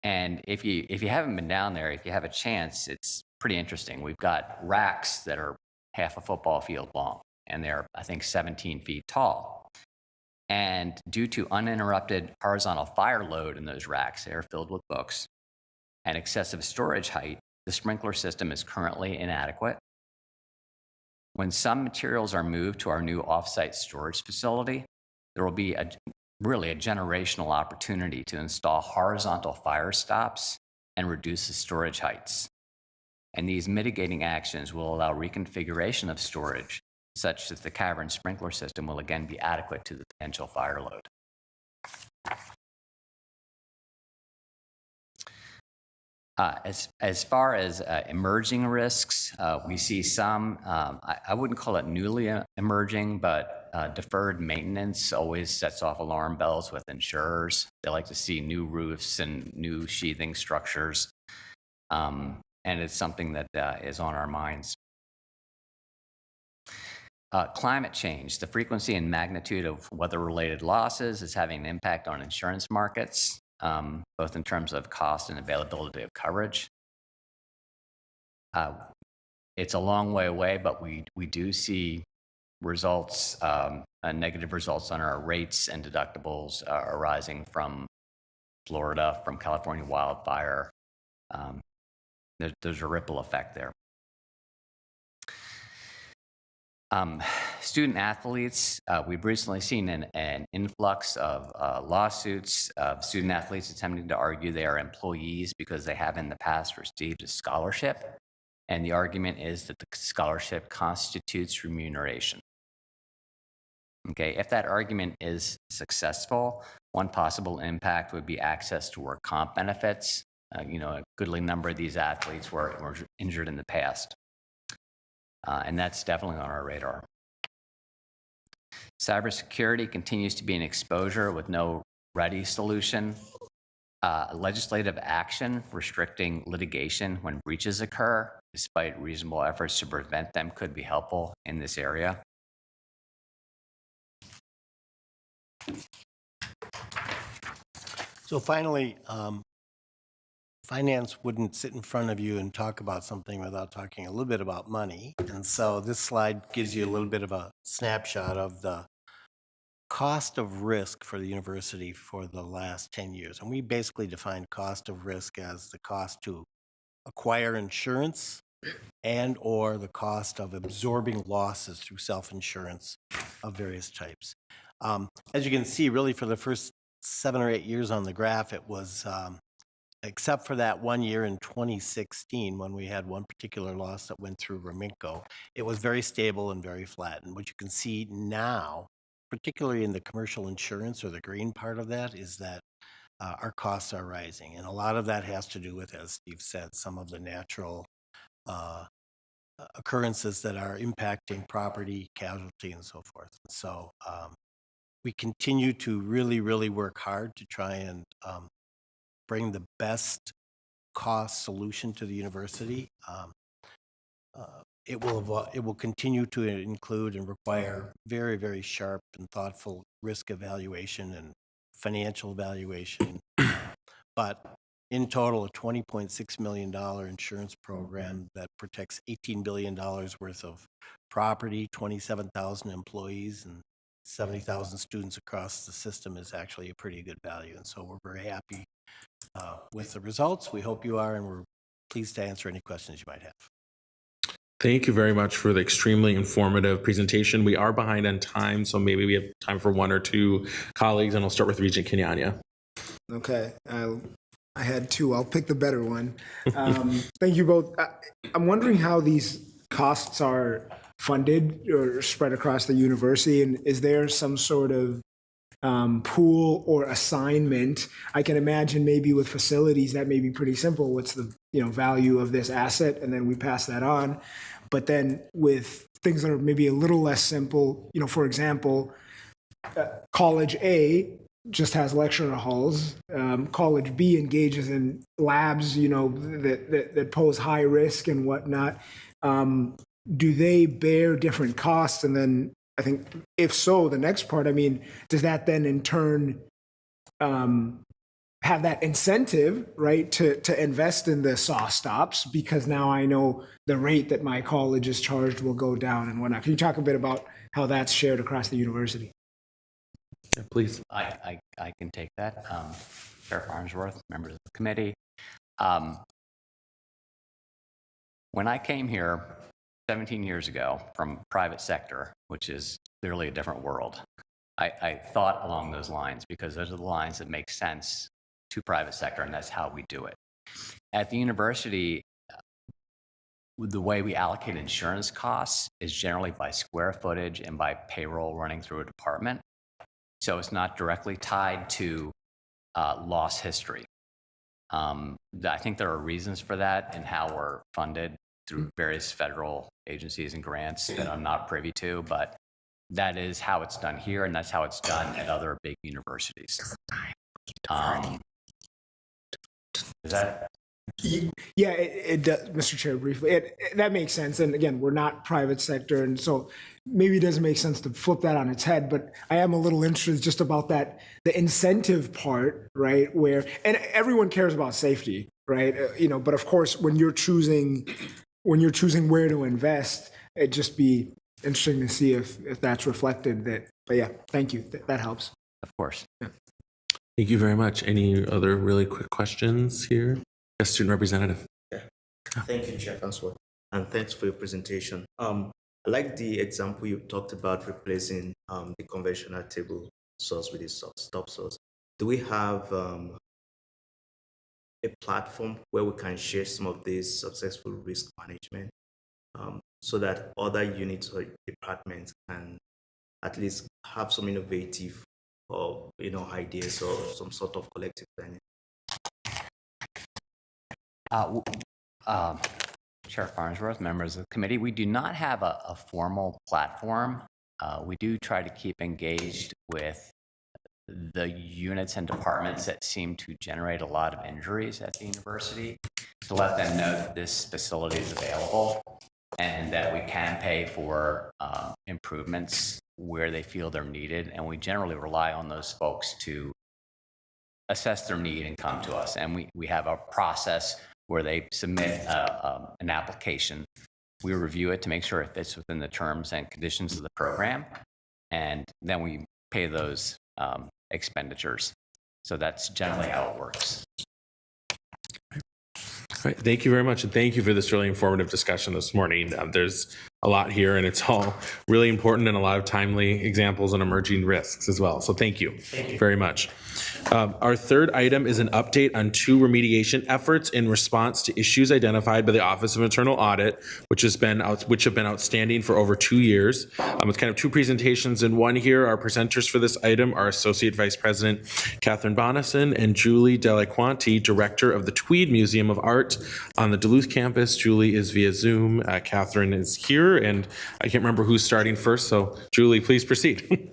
And if you haven't been down there, if you have a chance, it's pretty interesting. We've got racks that are half a football field long, and they're, I think, 17 feet tall. And due to uninterrupted horizontal fire load in those racks, they are filled with books, and excessive storage height, the sprinkler system is currently inadequate. When some materials are moved to our new offsite storage facility, there will be really a generational opportunity to install horizontal fire stops and reduce the storage heights. And these mitigating actions will allow reconfiguration of storage such that the cavern sprinkler system will again be adequate to the potential fire load. As far as emerging risks, we see some, I wouldn't call it newly emerging, but deferred maintenance always sets off alarm bells with insurers. They like to see new roofs and new sheathing structures, and it's something that is on our minds. Climate change, the frequency and magnitude of weather-related losses is having an impact on insurance markets, both in terms of cost and availability of coverage. It's a long way away, but we do see results, negative results on our rates and deductibles arising from Florida, from California wildfire. There's a ripple effect there. Student athletes, we've recently seen an influx of lawsuits of student athletes attempting to argue they are employees because they have in the past received a scholarship. And the argument is that the scholarship constitutes remuneration. Okay, if that argument is successful, one possible impact would be access to work comp benefits. A goodly number of these athletes were injured in the past. And that's definitely on our radar. Cybersecurity continues to be an exposure with no ready solution. Legislative action restricting litigation when breaches occur, despite reasonable efforts to prevent them, could be helpful in this area. So finally, finance wouldn't sit in front of you and talk about something without talking a little bit about money. And so this slide gives you a little bit of a snapshot of the cost of risk for the university for the last 10 years. And we basically define cost of risk as the cost to acquire insurance and or the cost of absorbing losses through self-insurance of various types. As you can see, really for the first 7 or 8 years on the graph, it was except for that 1 year in 2016 when we had one particular loss that went through Raminco, it was very stable and very flat. And what you can see now, particularly in the commercial insurance or the green part of that, is that our costs are rising. And a lot of that has to do with, as Steve said, some of the natural occurrences that are impacting property, casualty, and so forth. So we continue to really, really work hard to try and bring the best cost solution to the university. It will continue to include and require very, very sharp and thoughtful risk evaluation and financial evaluation. But in total, a $20.6 million insurance program that protects $18 billion worth of property, 27,000 employees, and 70,000 students across the system is actually a pretty good value. And so we're very happy with the results. We hope you are, and we're pleased to answer any questions you might have. Thank you very much for the extremely informative presentation. We are behind on time, so maybe we have time for one or two colleagues, and I'll start with Regent Kenyanya. Okay, I had two. I'll pick the better one. Thank you both. I'm wondering how these costs are funded or spread across the university, and is there some sort of pool or assignment? I can imagine maybe with facilities that may be pretty simple. What's the value of this asset, and then we pass that on. But then with things that are maybe a little less simple, for example, College A just has lecture halls. College B engages in labs, that pose high risk and whatnot. Do they bear different costs? And then I think if so, the next part, does that then in turn have that incentive, right, to invest in the SAW stops, because now I know the rate that my college is charged will go down and whatnot. Can you talk a bit about how that's shared across the university? Yeah, please. I can take that. Sheriff Farnsworth, members of the committee. When I came here 17 years ago from private sector, which is clearly a different world, I thought along those lines because those are the lines that make sense to private sector, and that's how we do it. At the university, the way we allocate insurance costs is generally by square footage and by payroll running through a department. So it's not directly tied to loss history. I think there are reasons for that and how we're funded through various federal agencies and grants that I'm not privy to, but that is how it's done here, and that's how it's done at other big universities. Is that Yeah, it does, Mr. Chair, briefly. That makes sense. And again, we're not private sector. And so maybe it doesn't make sense to flip that on its head, but I am a little interested just about that, the incentive part, right? Where, and everyone cares about safety, right? But of course, when you're choosing where to invest, it'd just be interesting to see if that's reflected that, but yeah, thank you. That helps. Of course. Thank you very much. Any other really quick questions here? Yes, student representative. Yeah. Thank you, Chair Francois, and thanks for your presentation. I like the example you talked about replacing the conventional table source with a stop source. Do we have a platform where we can share some of this successful risk management so that other units or departments can at least have some innovative or ideas or some sort of collective planning? Sheriff Farnsworth, members of the committee, we do not have a formal platform. We do try to keep engaged with the units and departments that seem to generate a lot of injuries at the university to let them know that this facility is available and that we can pay for improvements where they feel they're needed. And we generally rely on those folks to assess their need and come to us. And we have a process where they submit an application. We review it to make sure it fits within the terms and conditions of the program. And then we pay those expenditures. So that's generally how it works. All right, thank you very much. And thank you for this really informative discussion this morning. There's a lot here and it's all really important and a lot of timely examples and emerging risks as well. So thank you very much. Our third item is an update on 2 remediation efforts in response to issues identified by the Office of Internal Audit, which have been outstanding for over 2 years. It's kind of 2 presentations in one here. Our presenters for this item are Associate Vice President Catherine Bonison and Julie Delaquanti, Director of the Tweed Museum of Art on the Duluth campus. Julie is via Zoom. Catherine is here, and I can't remember who's starting first. So Julie, please proceed.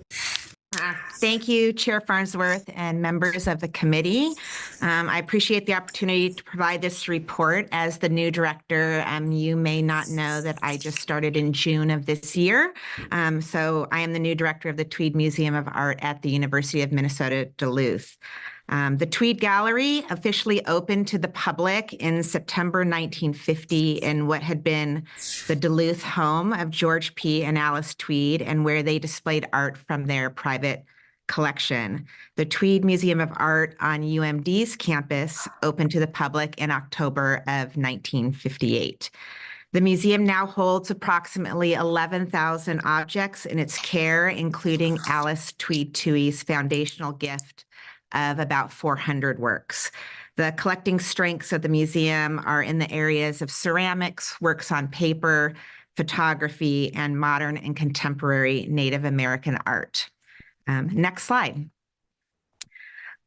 Thank you, Chair Farnsworth and members of the committee. I appreciate the opportunity to provide this report. As the new director, you may not know that I just started in June of this year. So I am the new director of the Tweed Museum of Art at the University of Minnesota, Duluth. The Tweed Gallery officially opened to the public in September 1950 in what had been the Duluth home of George P. and Alice Tweed, and where they displayed art from their private collection. The Tweed Museum of Art on UMD's campus opened to the public in October of 1958. The museum now holds approximately 11,000 objects in its care, including Alice Tweed Tuohy's foundational gift of about 400 works. The collecting strengths of the museum are in the areas of ceramics, works on paper, photography, and modern and contemporary Native American art. Next slide.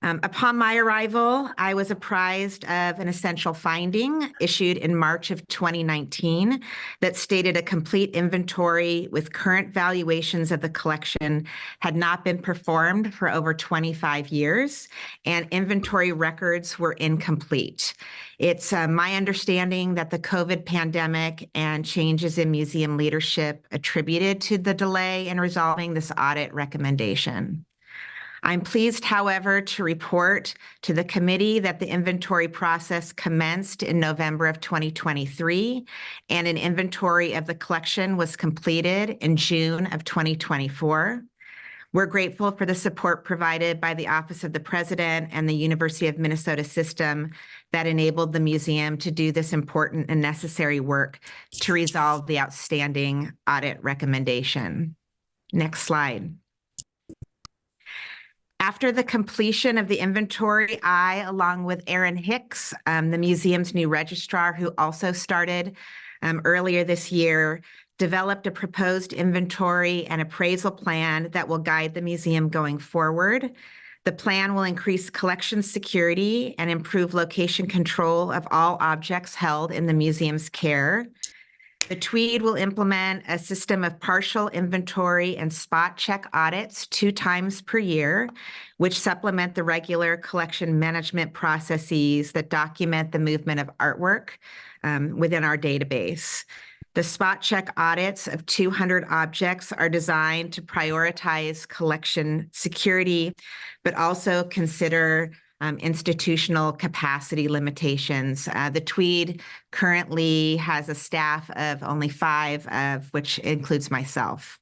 Upon my arrival, I was apprised of an essential finding issued in March of 2019 that stated a complete inventory with current valuations of the collection had not been performed for over 25 years, and inventory records were incomplete. It's my understanding that the COVID pandemic and changes in museum leadership attributed to the delay in resolving this audit recommendation. I'm pleased, however, to report to the committee that the inventory process commenced in November of 2023, and an inventory of the collection was completed in June of 2024. We're grateful for the support provided by the Office of the President and the University of Minnesota system that enabled the museum to do this important and necessary work to resolve the outstanding audit recommendation. Next slide. After the completion of the inventory, I, along with Aaron Hicks, the museum's new registrar, who also started earlier this year, developed a proposed inventory and appraisal plan that will guide the museum going forward. The plan will increase collection security and improve location control of all objects held in the museum's care. The Tweed will implement a system of partial inventory and spot check audits 2 times per year, which supplement the regular collection management processes that document the movement of artwork within our database. The spot check audits of 200 objects are designed to prioritize collection security, but also consider institutional capacity limitations. The Tweed currently has a staff of only 5, of which includes myself.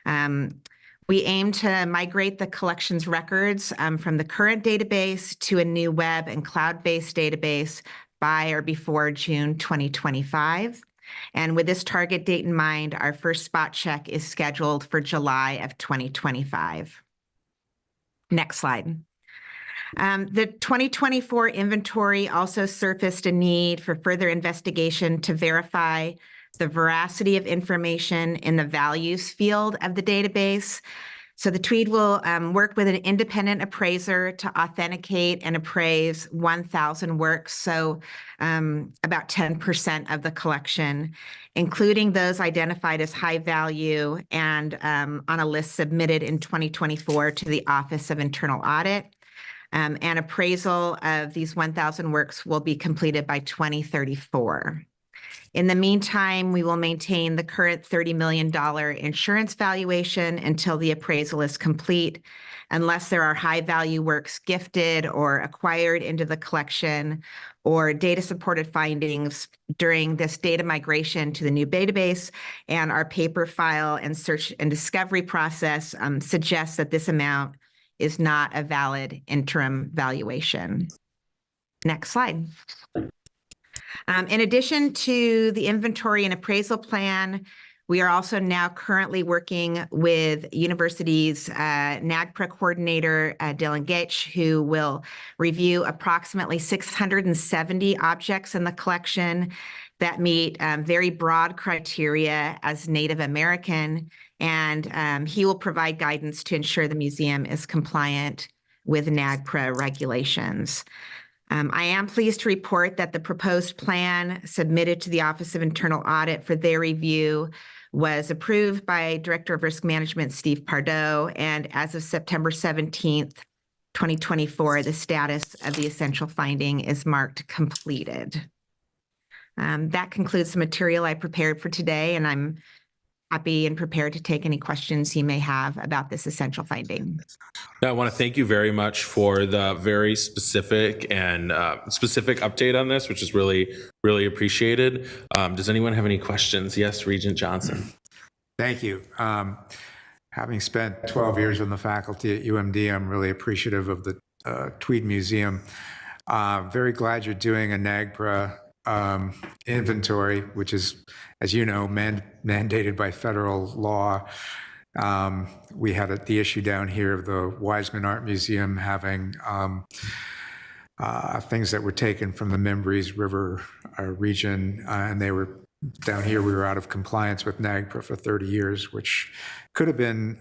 We aim to migrate the collections records from the current database to a new web and cloud-based database by or before June 2025. And with this target date in mind, our first spot check is scheduled for July of 2025. Next slide. The 2024 inventory also surfaced a need for further investigation to verify the veracity of information in the values field of the database. So the Tweed will work with an independent appraiser to authenticate and appraise 1,000 works, so about 10% of the collection, including those identified as high value and on a list submitted in 2024 to the Office of Internal Audit. And appraisal of these 1,000 works will be completed by 2034. In the meantime, we will maintain the current $30 million insurance valuation until the appraisal is complete, unless there are high-value works gifted or acquired into the collection or data-supported findings during this data migration to the new database, and our paper file and search and discovery process suggests that this amount is not a valid interim valuation. Next slide. In addition to the inventory and appraisal plan, we are also now currently working with university's NAGPRA coordinator, Dylan Gates, who will review approximately 670 objects in the collection that meet very broad criteria as Native American, and he will provide guidance to ensure the museum is compliant with NAGPRA regulations. I am pleased to report that the proposed plan submitted to the Office of Internal Audit for their review was approved by Director of Risk Management, Steve Pardo, and as of September 17th, 2024, the status of the essential finding is marked completed. That concludes the material I prepared for today, and I'm happy and prepared to take any questions you may have about this essential finding. I want to thank you very much for the very specific and specific update on this, which is really, really appreciated. Does anyone have any questions? Yes, Regent Johnson. Thank you. Having spent 12 years on the faculty at UMD, I'm really appreciative of the Tweed Museum. Very glad you're doing a NAGPRA inventory, which is, as you know, mandated by federal law. We had the issue down here of the Wiseman Art Museum having things that were taken from the Mimbres River region, and they were down here. We were out of compliance with NAGPRA for 30 years, which could have been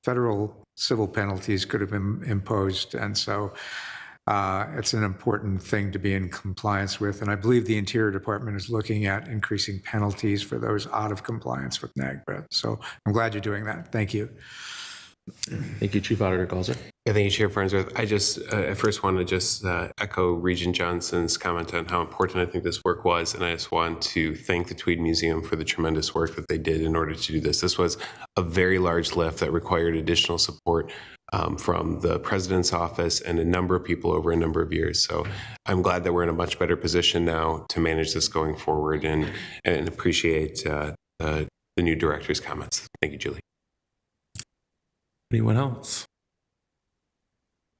federal civil penalties could have been imposed, and so it's an important thing to be in compliance with. And I believe the Interior Department is looking at increasing penalties for those out of compliance with NAGPRA. So I'm glad you're doing that. Thank you. Thank you, Chief Auditor Galzer. Yeah, thank you, Chair Farnsworth. I just, I first want to just echo Regent Johnson's comment on how important I think this work was. And I just want to thank the Tweed Museum for the tremendous work that they did in order to do this. This was a very large lift that required additional support from the president's office and a number of people over a number of years. So I'm glad that we're in a much better position now to manage this going forward, and appreciate the new director's comments. Thank you, Julie. Anyone else?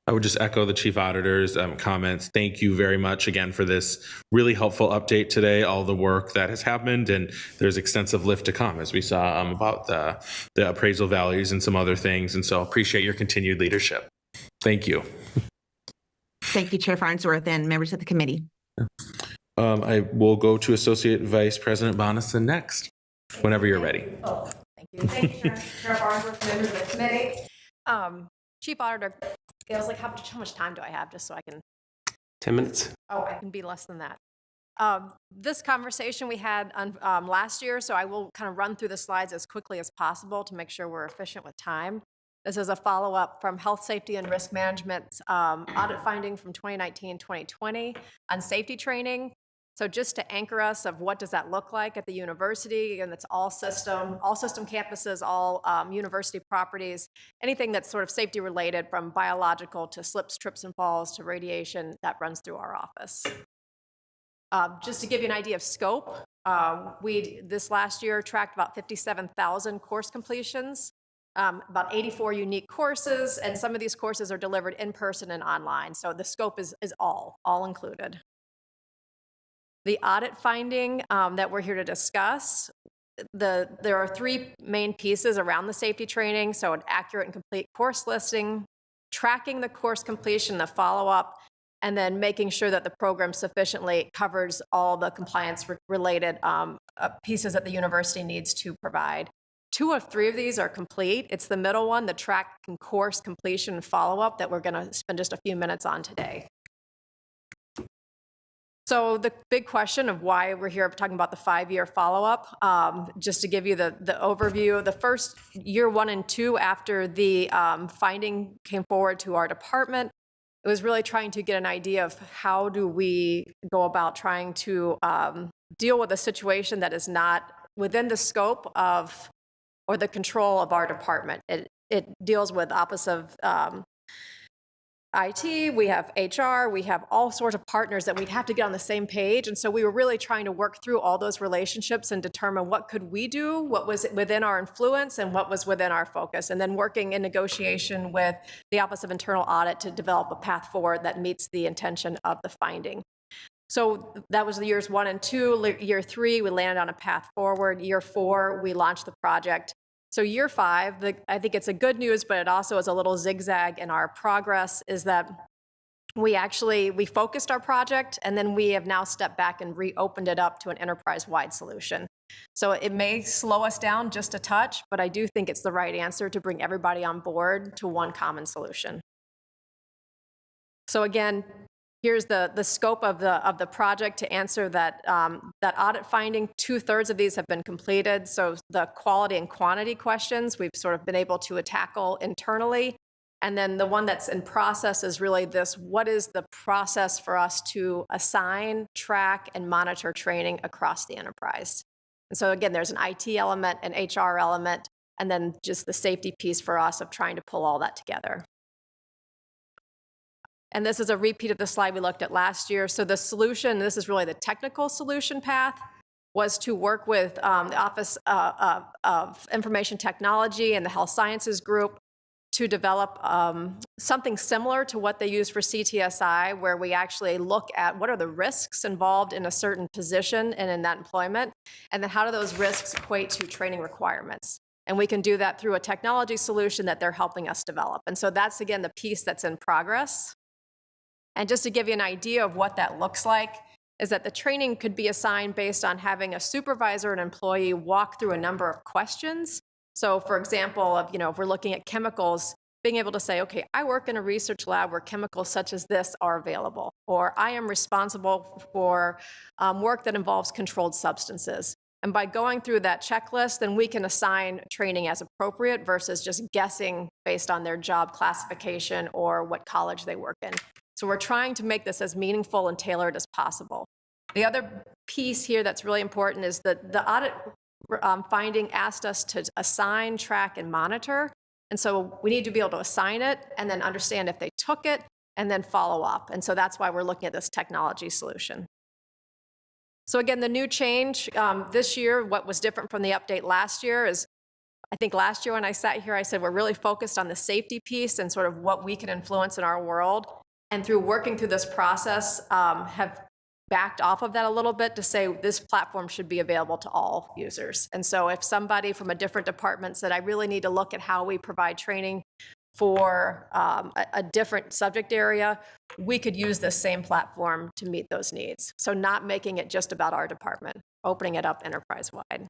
I would just echo the Chief Auditor's comments. Thank you very much again for this really helpful update today, all the work that has happened, and there's extensive lift to come, as we saw about the appraisal values and some other things, and so appreciate your continued leadership. Thank you. Thank you, Chair Farnsworth and members of the committee. I will go to Associate Vice President Bonison next, whenever you're ready. Oh, thank you. Thank you, Chair Farnsworth, members of the committee. Chief Auditor, it was like, how much time do I have, just so I can? 10 minutes. Oh, I can be less than that. This conversation we had on, last year, so I will kind of run through the slides as quickly as possible to make sure we're efficient with time. This is a follow-up from Health, Safety, and Risk Management's audit finding from 2019-2020 on safety training. So just to anchor us of what does that look like at the university, and it's all system campuses, all university properties, anything that's sort of safety related from biological to slips, trips, and falls to radiation that runs through our office. Just to give you an idea of scope, we this last year tracked about 57,000 course completions, about 84 unique courses, and some of these courses are delivered in person and online. So the scope is all included. The audit finding that we're here to discuss, there are three main pieces around the safety training. So an accurate and complete course listing, tracking the course completion, the follow-up, and then making sure that the program sufficiently covers all the compliance-related pieces that the university needs to provide. 2 of 3 of these are complete. It's the middle one, the track and course completion and follow-up, that we're going to spend just a few minutes on today. So the big question of why we're here talking about the 5-year follow-up, just to give you the overview, the first year 1 and 2 after the finding came forward to our department, it was really trying to get an idea of how do we go about trying to deal with a situation that is not within the scope of or the control of our department. It deals with Office of IT, we have HR, we have all sorts of partners that we'd have to get on the same page. And so we were really trying to work through all those relationships and determine what could we do, what was within our influence, and what was within our focus. And then working in negotiation with the Office of Internal Audit to develop a path forward that meets the intention of the finding. So that was the years 1 and 2. Year 3, we landed on a path forward. Year 4, we launched the project. So year 5, I think it's a good news, but it also is a little zigzag in our progress, is that we focused our project, and then we have now stepped back and reopened it up to an enterprise-wide solution. So it may slow us down just a touch, but I do think it's the right answer to bring everybody on board to one common solution. So again, here's the scope of the project to answer that audit finding. 2/3 of these have been completed. So the quality and quantity questions we've sort of been able to tackle internally. And then the one that's in process is really this: what is the process for us to assign, track, and monitor training across the enterprise? And so again, there's an IT element, an HR element, and then just the safety piece for us of trying to pull all that together. And this is a repeat of the slide we looked at last year. So the solution, this is really the technical solution path, was to work with the Office of Information Technology and the Health Sciences Group to develop something similar to what they use for CTSI, where we actually look at what are the risks involved in a certain position and in that employment, and then how do those risks equate to training requirements. And we can do that through a technology solution that they're helping us develop. And so that's, again, the piece that's in progress. And just to give you an idea of what that looks like, is that the training could be assigned based on having a supervisor and employee walk through a number of questions. So for example, if we're looking at chemicals, being able to say, okay, I work in a research lab where chemicals such as this are available, or I am responsible for work that involves controlled substances. And by going through that checklist, then we can assign training as appropriate versus just guessing based on their job classification or what college they work in. So we're trying to make this as meaningful and tailored as possible. The other piece here that's really important is that the audit finding asked us to assign, track, and monitor. And so we need to be able to assign it and then understand if they took it and then follow up. And so that's why we're looking at this technology solution. So again, the new change this year, what was different from the update last year is, I think last year when I sat here, I said we're really focused on the safety piece and sort of what we can influence in our world. And through working through this process, have backed off of that a little bit to say this platform should be available to all users. And so if somebody from a different department said, I really need to look at how we provide training for a different subject area, we could use this same platform to meet those needs. So not making it just about our department, opening it up enterprise-wide.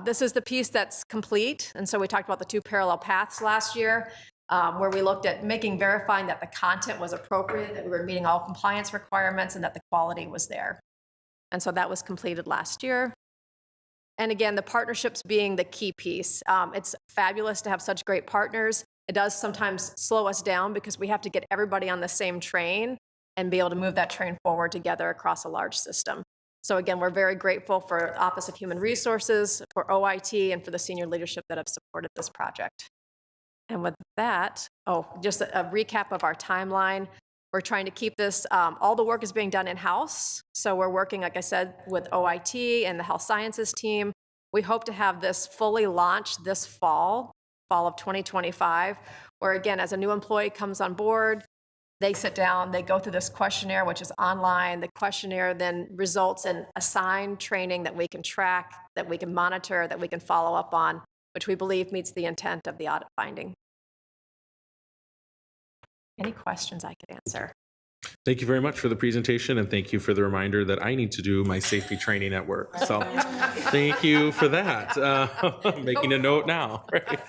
This is the piece that's complete. And so we talked about the 2 parallel paths last year. where we looked at verifying that the content was appropriate, that we were meeting all compliance requirements, and that the quality was there. And so that was completed last year. And again, the partnerships being the key piece. It's fabulous to have such great partners. It does sometimes slow us down because we have to get everybody on the same train and be able to move that train forward together across a large system. So again, we're very grateful for Office of Human Resources, for OIT, and for the senior leadership that have supported this project. And with that, just a recap of our timeline. We're trying to keep this, all the work is being done in-house. So we're working, like I said, with OIT and the health sciences team. We hope to have this fully launched this fall of 2025, where again, as a new employee comes on board, they sit down, they go through this questionnaire, which is online. The questionnaire then results in assigned training that we can track, that we can monitor, that we can follow up on, which we believe meets the intent of the audit finding. Any questions I could answer? Thank you very much for the presentation, and thank you for the reminder that I need to do my safety training at work. So thank you for that. I'm making a note now. Right?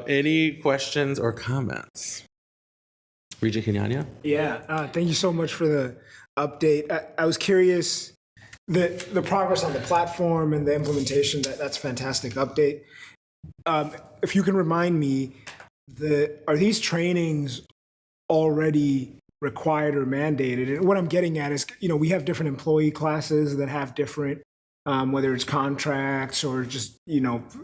Any questions or comments? Regent Kenyanya? Yeah, thank you so much for the update. I was curious, the progress on the platform and the implementation, that's a fantastic update. If you can remind me, are these trainings already required or mandated? And what I'm getting at is, we have different employee classes that have different, whether it's contracts or just,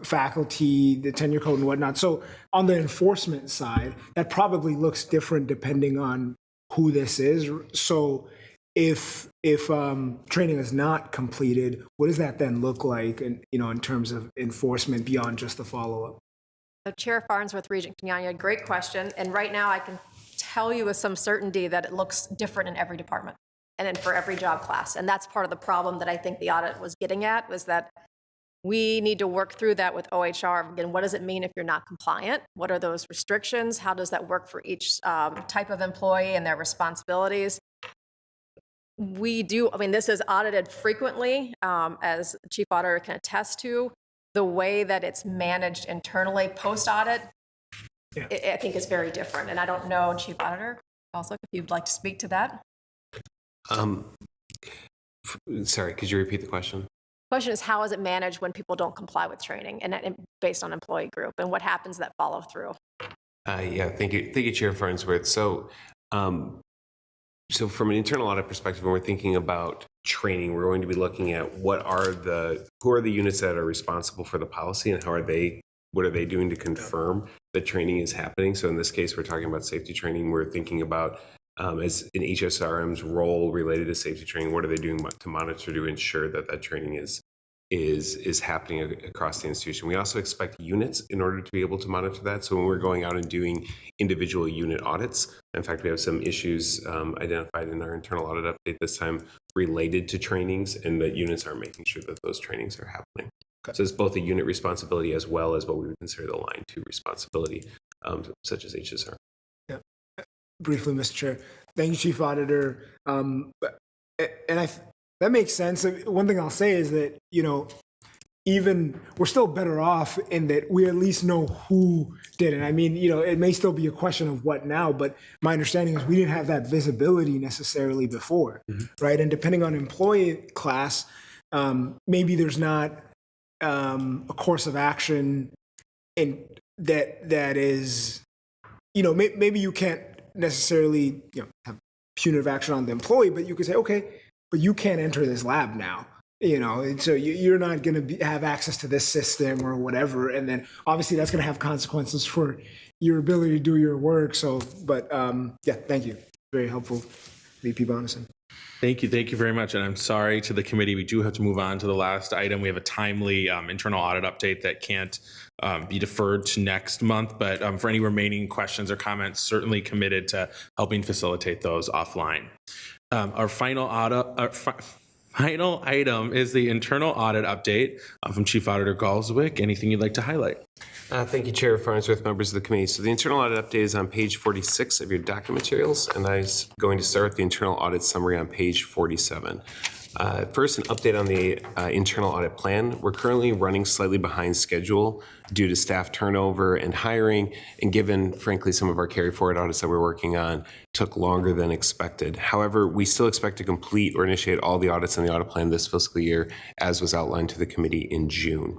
faculty, the tenure code and whatnot. So on the enforcement side, that probably looks different depending on who this is. So if training is not completed, what does that then look like, in terms of enforcement beyond just the follow-up? So Chair Farnsworth, Regent Kenyanya, great question. And right now I can tell you with some certainty that it looks different in every department and then for every job class. And that's part of the problem that I think the audit was getting at, was that we need to work through that with OHR. Again, what does it mean if you're not compliant? What are those restrictions? How does that work for each type of employee and their responsibilities? This is audited frequently, as the Chief Auditor can attest to. The way that it's managed internally post-audit, I think is very different. And I don't know, Chief Auditor, also, if you'd like to speak to that. Sorry, could you repeat the question? The question is, how is it managed when people don't comply with training and based on employee group, and what happens that follow through? Thank you, Chair Farnsworth. So from an internal audit perspective, when we're thinking about training, we're going to be looking at who are the units that are responsible for the policy, and what are they doing to confirm that training is happening. So in this case, we're talking about safety training. We're thinking about, as an HSRM's role related to safety training, what are they doing to monitor to ensure that training is happening across the institution. We also expect units in order to be able to monitor that. So when we're going out and doing individual unit audits, in fact, we have some issues identified in our internal audit update this time related to trainings, and that units are making sure that those trainings are happening. Okay. So it's both a unit responsibility as well as what we would consider the line 2 responsibility, such as HSR. Yeah. Briefly, Mr. Chair. Thank you, Chief Auditor. That makes sense. One thing I'll say is that, even we're still better off in that we at least know who did it. I mean, it may still be a question of what now, but my understanding is we didn't have that visibility necessarily before, right? And depending on employee class, maybe there's not a course of action that is, maybe you can't necessarily have punitive action on the employee, but you could say, okay, but you can't enter this lab now, and so you're not going to have access to this system or whatever. And then obviously that's going to have consequences for your ability to do your work. So, but thank you. Very helpful, VP Bonison. Thank you very much. And I'm sorry to the committee, we do have to move on to the last item. We have a timely internal audit update that can't be deferred to next month, but for any remaining questions or comments, certainly committed to helping facilitate those offline. Our final item is the internal audit update from Chief Auditor Galswick. Anything you'd like to highlight? Thank you, Chair Farnsworth, members of the committee. So the internal audit update is on page 46 of your document materials, and I'm going to start with the internal audit summary on page 47. First, an update on the internal audit plan. We're currently running slightly behind schedule due to staff turnover and hiring, and given, frankly, some of our carry forward audits that we're working on took longer than expected. However, we still expect to complete or initiate all the audits in the audit plan this fiscal year, as was outlined to the committee in June.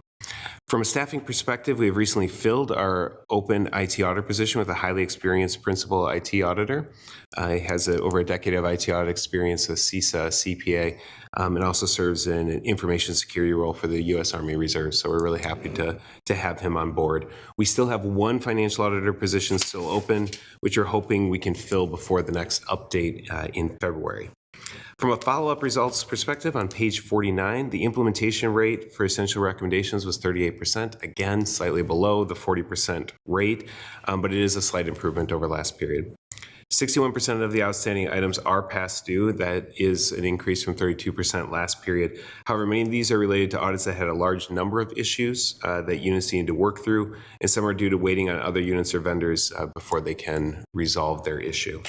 From a staffing perspective, we have recently filled our open IT auditor position with a highly experienced principal IT auditor. He has over a decade of IT audit experience with CISA, CPA, and also serves in an information security role for the U.S. Army Reserve. So we're really happy to have him on board. We still have one financial auditor position still open, which we're hoping we can fill before the next update in February. From a follow-up results perspective, on page 49, the implementation rate for essential recommendations was 38%, again, slightly below the 40% rate, but it is a slight improvement over last period. 61% of the outstanding items are past due. That is an increase from 32% last period. However, many of these are related to audits that had a large number of issues that units need to work through, and some are due to waiting on other units or vendors before they can resolve their issue.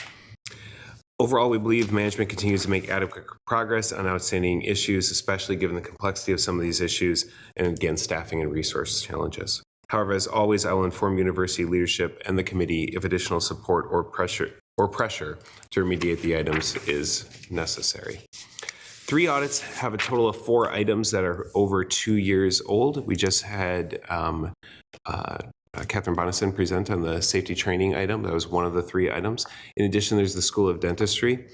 Overall, we believe management continues to make adequate progress on outstanding issues, especially given the complexity of some of these issues and, again, staffing and resource challenges. However, as always, I will inform university leadership and the committee if additional support or pressure to remediate the items is necessary. 3 audits have a total of 4 items that are over 2 years old. We just had Catherine Bonison present on the safety training item. That was one of the 3 items. In addition, there's the School of Dentistry,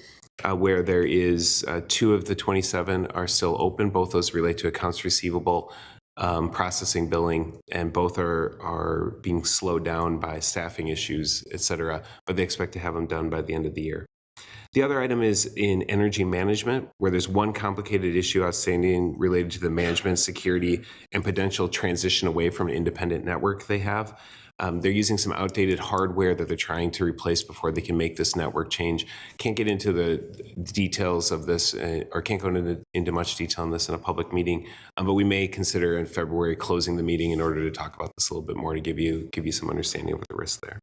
where there is 2 of the 27 are still open. Both those relate to accounts receivable, processing, billing, and both are being slowed down by staffing issues, et cetera, but they expect to have them done by the end of the year. The other item is in energy management, where there's one complicated issue outstanding related to the management, security, and potential transition away from an independent network they have. They're using some outdated hardware that they're trying to replace before they can make this network change. Can't get into the details of this, or can't go into much detail on this in a public meeting, but we may consider in February closing the meeting in order to talk about this a little bit more to give you some understanding of the risk there.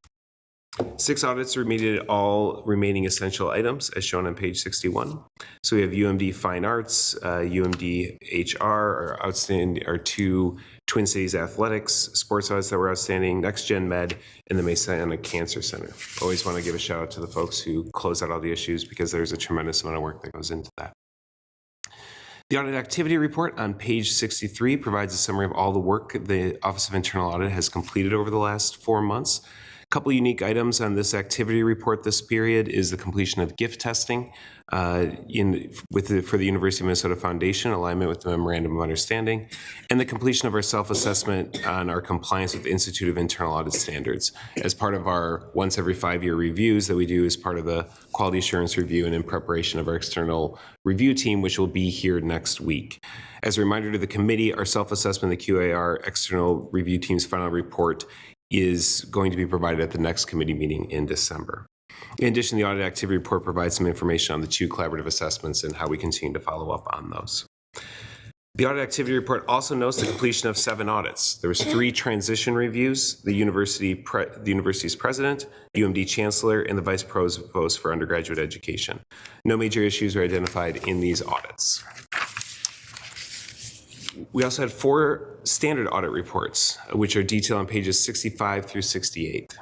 6 audits remediated all remaining essential items as shown on page 61. So we have UMD Fine Arts, UMD HR, our 2 Twin Cities Athletics sports audits that were outstanding, Next Gen Med, and the Masonic Cancer Center. Always want to give a shout out to the folks who close out all the issues because there's a tremendous amount of work that goes into that. The audit activity report on page 63 provides a summary of all the work the Office of Internal Audit has completed over the last 4 months. A couple unique items on this activity report this period is the completion of gift testing for the University of Minnesota Foundation, alignment with the Memorandum of Understanding, and the completion of our self-assessment on our compliance with the Institute of Internal Audit Standards as part of our once every 5-year reviews that we do as part of the quality assurance review and in preparation of our external review team, which will be here next week. As a reminder to the committee, our self-assessment, the QAR external review team's final report is going to be provided at the next committee meeting in December. In addition, the audit activity report provides some information on the 2 collaborative assessments and how we continue to follow up on those. The audit activity report also notes the completion of 7 audits. There was 3 transition reviews, the university's president, UMD chancellor, and the vice provost for undergraduate education. No major issues were identified in these audits. We also had 4 standard audit reports, which are detailed on pages 65 through 68.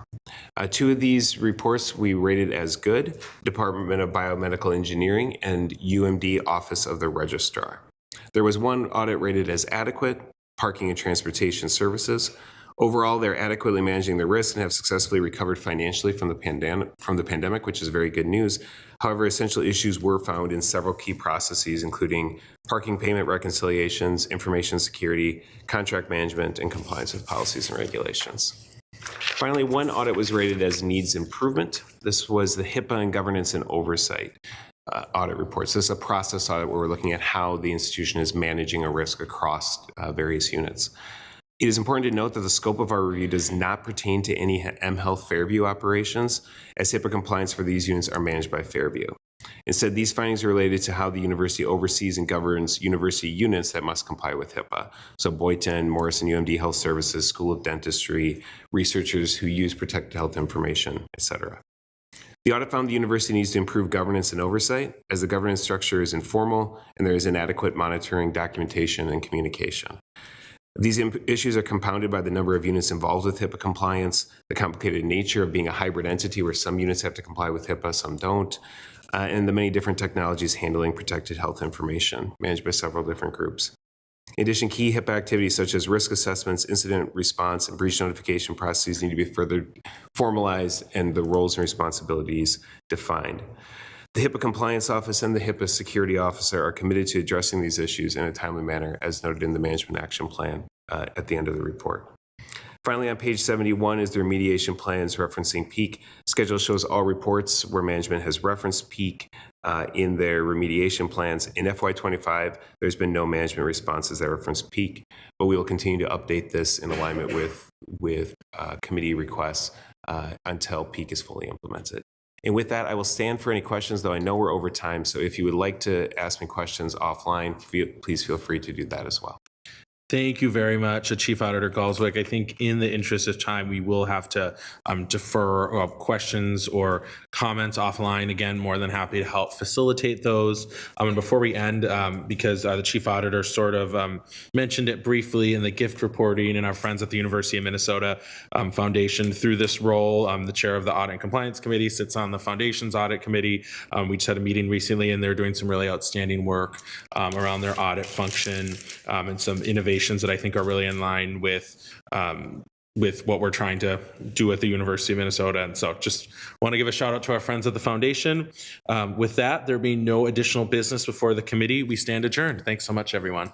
2 of these reports we rated as good, Department of Biomedical Engineering and UMD Office of the Registrar. There was 1 audit rated as adequate, Parking and Transportation Services. Overall, they're adequately managing their risk and have successfully recovered financially from the pandemic, which is very good news. However, essential issues were found in several key processes, including parking payment reconciliations, information security, contract management, and compliance with policies and regulations. Finally, 1 audit was rated as needs improvement. This was the HIPAA and governance and oversight audit reports. This is a process audit where we're looking at how the institution is managing a risk across various units. It is important to note that the scope of our review does not pertain to any mHealth Fairview operations, as HIPAA compliance for these units are managed by Fairview. Instead, these findings are related to how the university oversees and governs university units that must comply with HIPAA. So Boynton, Morrison UMD Health Services, School of Dentistry, researchers who use protected health information, et cetera. The audit found the university needs to improve governance and oversight, as the governance structure is informal and there is inadequate monitoring, documentation, and communication. These issues are compounded by the number of units involved with HIPAA compliance, the complicated nature of being a hybrid entity where some units have to comply with HIPAA, some don't, and the many different technologies handling protected health information managed by several different groups. In addition, key HIPAA activities such as risk assessments, incident response, and breach notification processes need to be further formalized and the roles and responsibilities defined. The HIPAA Compliance Office and the HIPAA Security Officer are committed to addressing these issues in a timely manner, as noted in the Management Action Plan at the end of the report. Finally, on page 71 is the remediation plans referencing peak. Schedule shows all reports where management has referenced peak in their remediation plans. In FY25, there's been no management responses that reference peak, but we will continue to update this in alignment with committee requests until peak is fully implemented. And with that, I will stand for any questions, though I know we're over time. So if you would like to ask me questions offline, please feel free to do that as well. Thank you very much, Chief Auditor Galswick. I think in the interest of time, we will have to defer questions or comments offline. Again, more than happy to help facilitate those. And before we end, because the Chief Auditor sort of mentioned it briefly in the gift reporting, and our friends at the University of Minnesota Foundation through this role, the chair of the Audit and Compliance Committee sits on the Foundation's Audit Committee. We just had a meeting recently, and they're doing some really outstanding work around their audit function and some innovation that I think are really in line with what we're trying to do at the University of Minnesota. And so just want to give a shout out to our friends at the foundation. With that, there being no additional business before the committee, we stand adjourned. Thanks so much, everyone.